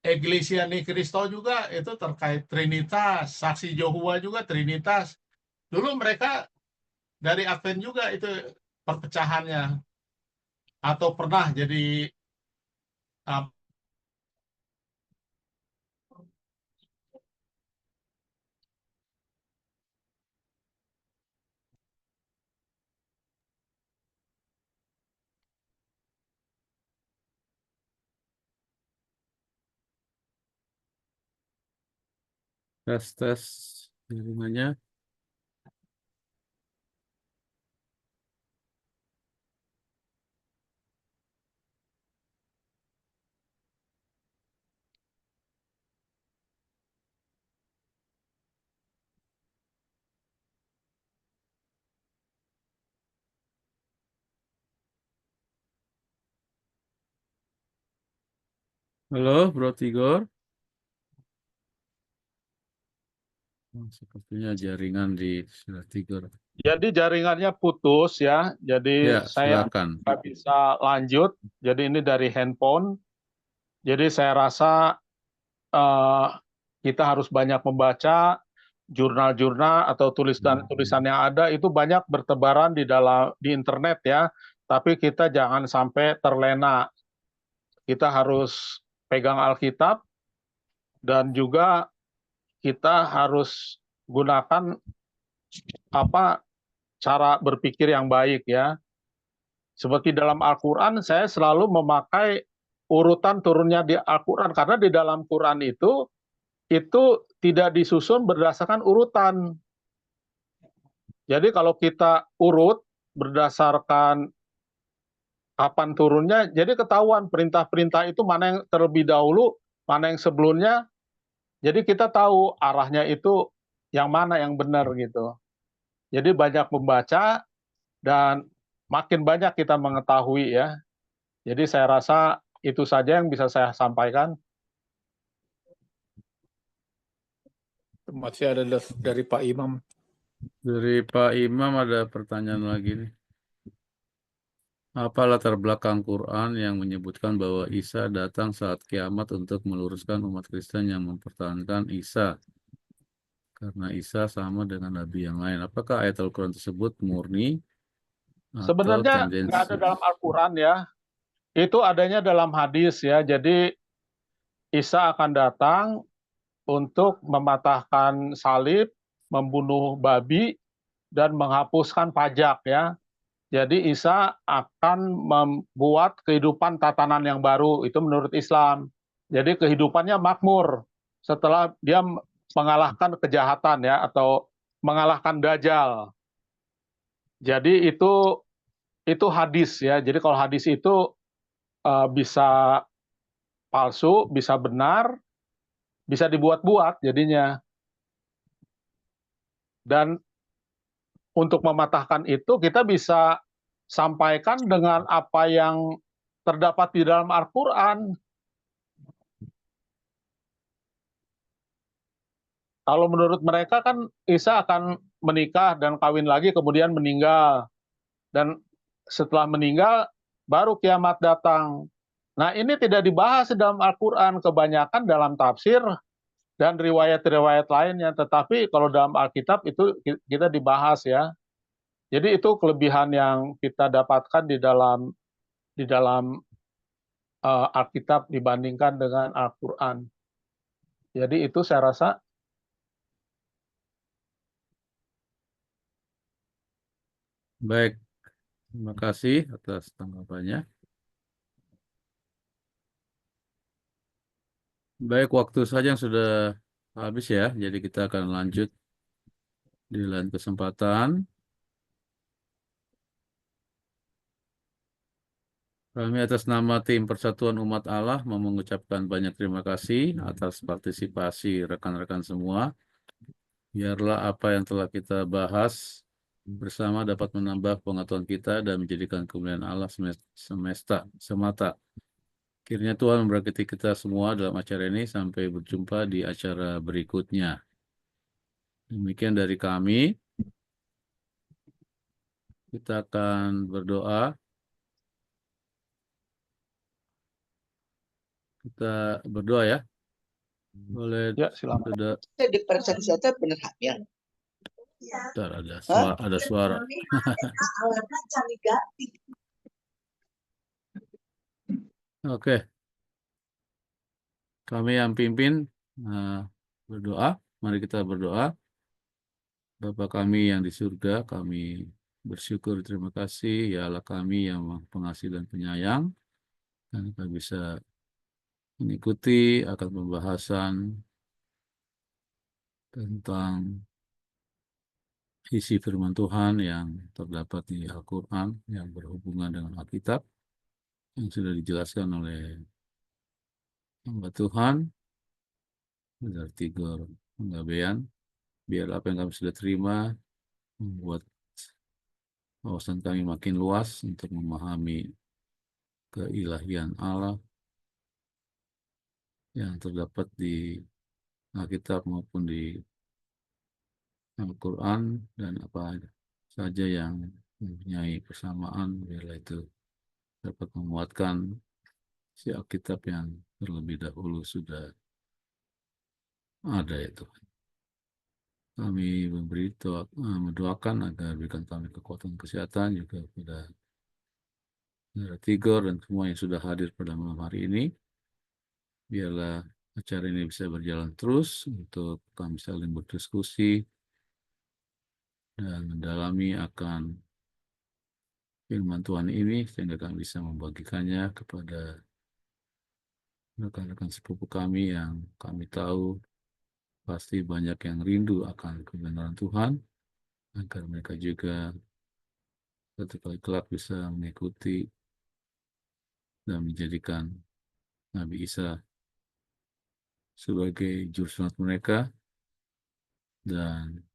Iglesia Ni Cristo juga itu terkait Trinitas, Saksi Yehova juga Trinitas. Dulu mereka dari Advent juga itu perpecahannya. Atau pernah jadi Tes jaringannya. Halo, Bro Tigor. Sepertinya jaringan di Tigor. Jadi jaringannya putus ya. Jadi Ya, saya silakan. nggak bisa lanjut. Jadi ini dari handphone. Jadi saya rasa kita harus banyak membaca jurnal-jurnal atau tulisan-tulisan yang ada itu banyak bertebaran di internet ya. Tapi kita jangan sampai terlena. Kita harus pegang Alkitab dan juga kita harus gunakan apa cara berpikir yang baik ya. Seperti dalam Al-Quran, saya selalu memakai urutan turunnya di Al-Quran, karena di dalam Quran itu tidak disusun berdasarkan urutan. Jadi kalau kita urut berdasarkan kapan turunnya, jadi ketahuan perintah-perintah itu mana yang terlebih dahulu, mana yang sebelumnya. Jadi kita tahu arahnya itu yang mana yang benar gitu. Jadi banyak membaca dan makin banyak kita mengetahui ya. Jadi saya rasa itu saja yang bisa saya sampaikan. Masih ada dari Pak Imam. Dari Pak Imam ada pertanyaan lagi nih. Apa latar belakang Quran yang menyebutkan bahwa Isa datang saat kiamat untuk meluruskan umat Kristen yang mempertahankan Isa? Karena Isa sama dengan Nabi yang lain. Apakah ayat Al-Quran tersebut murni atau Sebenarnya nggak ada tendensi? dalam Al-Quran ya. Itu adanya dalam hadis ya. Jadi Isa akan datang untuk mematahkan salib, membunuh babi, dan menghapuskan pajak ya. Jadi Isa akan membuat kehidupan tatanan yang baru, itu menurut Islam. Jadi kehidupannya makmur setelah dia mengalahkan kejahatan ya, atau mengalahkan Dajjal. Jadi itu hadis ya. Jadi kalau hadis itu bisa palsu, bisa benar, bisa dibuat-buat jadinya. Dan untuk mematahkan itu kita bisa sampaikan dengan apa yang terdapat di dalam Al-Quran. Kalau menurut mereka kan Isa akan menikah dan kawin lagi kemudian meninggal. Dan setelah meninggal baru kiamat datang. Nah ini tidak dibahas di dalam Al-Quran, kebanyakan dalam tafsir dan riwayat-riwayat lainnya. Tetapi kalau dalam Alkitab itu kita dibahas ya. Jadi itu kelebihan yang kita dapatkan di dalam Alkitab dibandingkan dengan Al-Quran. Jadi itu saya rasa. Baik, terima kasih atas tanggapannya. Baik, waktu saja yang sudah habis ya, jadi kita akan lanjut di lain kesempatan. Kami atas nama tim Persatuan Umat Allah mau mengucapkan banyak terima kasih atas partisipasi rekan-rekan semua. Biarlah apa yang telah kita bahas bersama dapat menambah pengetahuan kita dan menjadikan kemuliaan Allah semata. Kiranya Tuhan memberkati kita semua dalam acara ini. Sampai berjumpa di acara berikutnya. Demikian dari kami. Kita akan berdoa. Kita berdoa ya. Boleh Ya, silakan. sudah. Di pariwisata bener hamil. Bentar, ada suara. Oke. Kami yang pimpin berdoa. Mari kita berdoa. Bapa kami yang di surga, kami bersyukur, terima kasih ya Allah kami yang pengasih dan penyayang. Dan kami bisa mengikuti akan pembahasan tentang isi firman Tuhan yang terdapat di Al-Quran yang berhubungan dengan Alkitab yang sudah dijelaskan oleh hamba Tuhan dari Tigor Penggabean. Biar apa yang kami sudah terima membuat wawasan kami makin luas untuk memahami keilahian Allah yang terdapat di Alkitab maupun di Al-Quran, dan apa saja yang mempunyai persamaan, biarlah itu dapat menguatkan si Alkitab yang terlebih dahulu sudah ada ya Tuhan. Kami mendoakan agar berikan kami kekuatan kesehatan juga kepada saudara Tigor dan semua yang sudah hadir pada malam hari ini. Biarlah acara ini bisa berjalan terus untuk kami saling berdiskusi dan mendalami akan firman Tuhan ini sehingga kami bisa membagikannya kepada rekan-rekan sepupu kami yang kami tahu pasti banyak yang rindu akan kebenaran Tuhan, agar mereka juga suatu kali kelak bisa mengikuti dan menjadikan Nabi Isa sebagai juru selamat mereka. Dan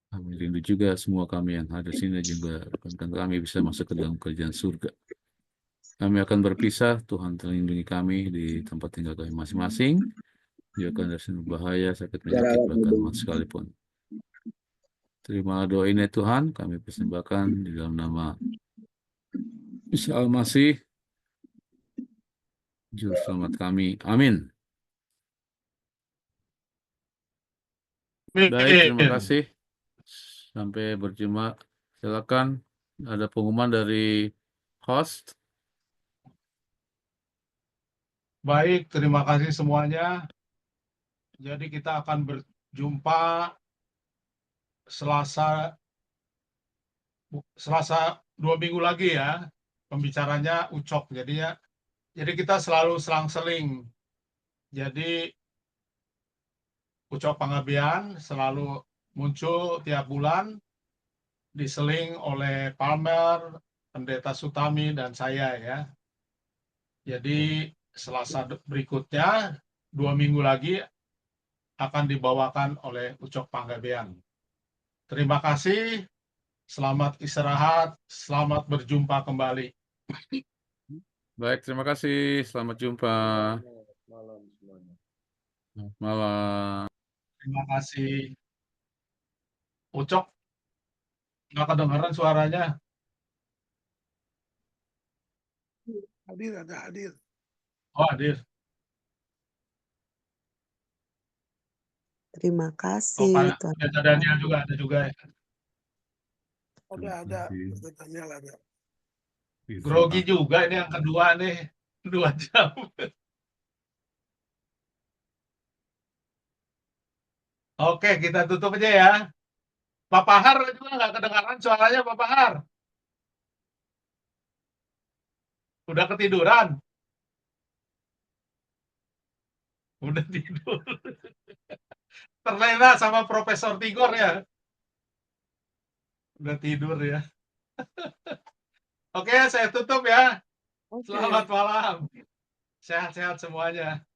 kami rindu juga semua kami yang ada di sini juga rekan kami bisa masuk ke dalam kerajaan surga. Kami akan berpisah, Tuhan terlindungi kami di tempat tinggal kami masing-masing, jauhkan dari semua bahaya, sakit, penyakit, bahkan maut sekalipun. Terima doa ini Tuhan, kami persembahkan di dalam nama Isa Al-Masih, Juru Selamat kami. Amin. Baik, terima kasih. Sampai berjumpa. Silakan, ada pengumuman dari host. Baik, terima kasih semuanya. Jadi kita akan berjumpa Selasa 2 minggu lagi ya. Pembicaranya Ucok. Jadi kita selalu selang-seling. Jadi Ucok Panggabean selalu muncul tiap bulan, diseling oleh Palmer, Pendeta Sutami, dan saya ya. Jadi Selasa berikutnya 2 minggu lagi akan dibawakan oleh Ucok Panggabean. Terima kasih, selamat istirahat, selamat berjumpa kembali. Baik, terima kasih. Selamat jumpa. Malam semuanya. Selamat malam. Terima kasih. Ucok, nggak kedengaran suaranya. Hadir, ada hadir. Oh, hadir. Terima Oh, kasih, Pak Tuhan. Pendeta Daniel juga ada juga ya. Ada, katanya ada. Grogi juga ini yang kedua nih, 2 jam. Oke, kita tutup aja ya. Pak Pahar juga nggak kedengaran suaranya, Pak Pahar. Udah ketiduran? Udah tidur. Terlena sama Profesor Tigor ya. Udah tidur ya. Oke, saya tutup ya. Oke. Selamat malam. Sehat-sehat semuanya.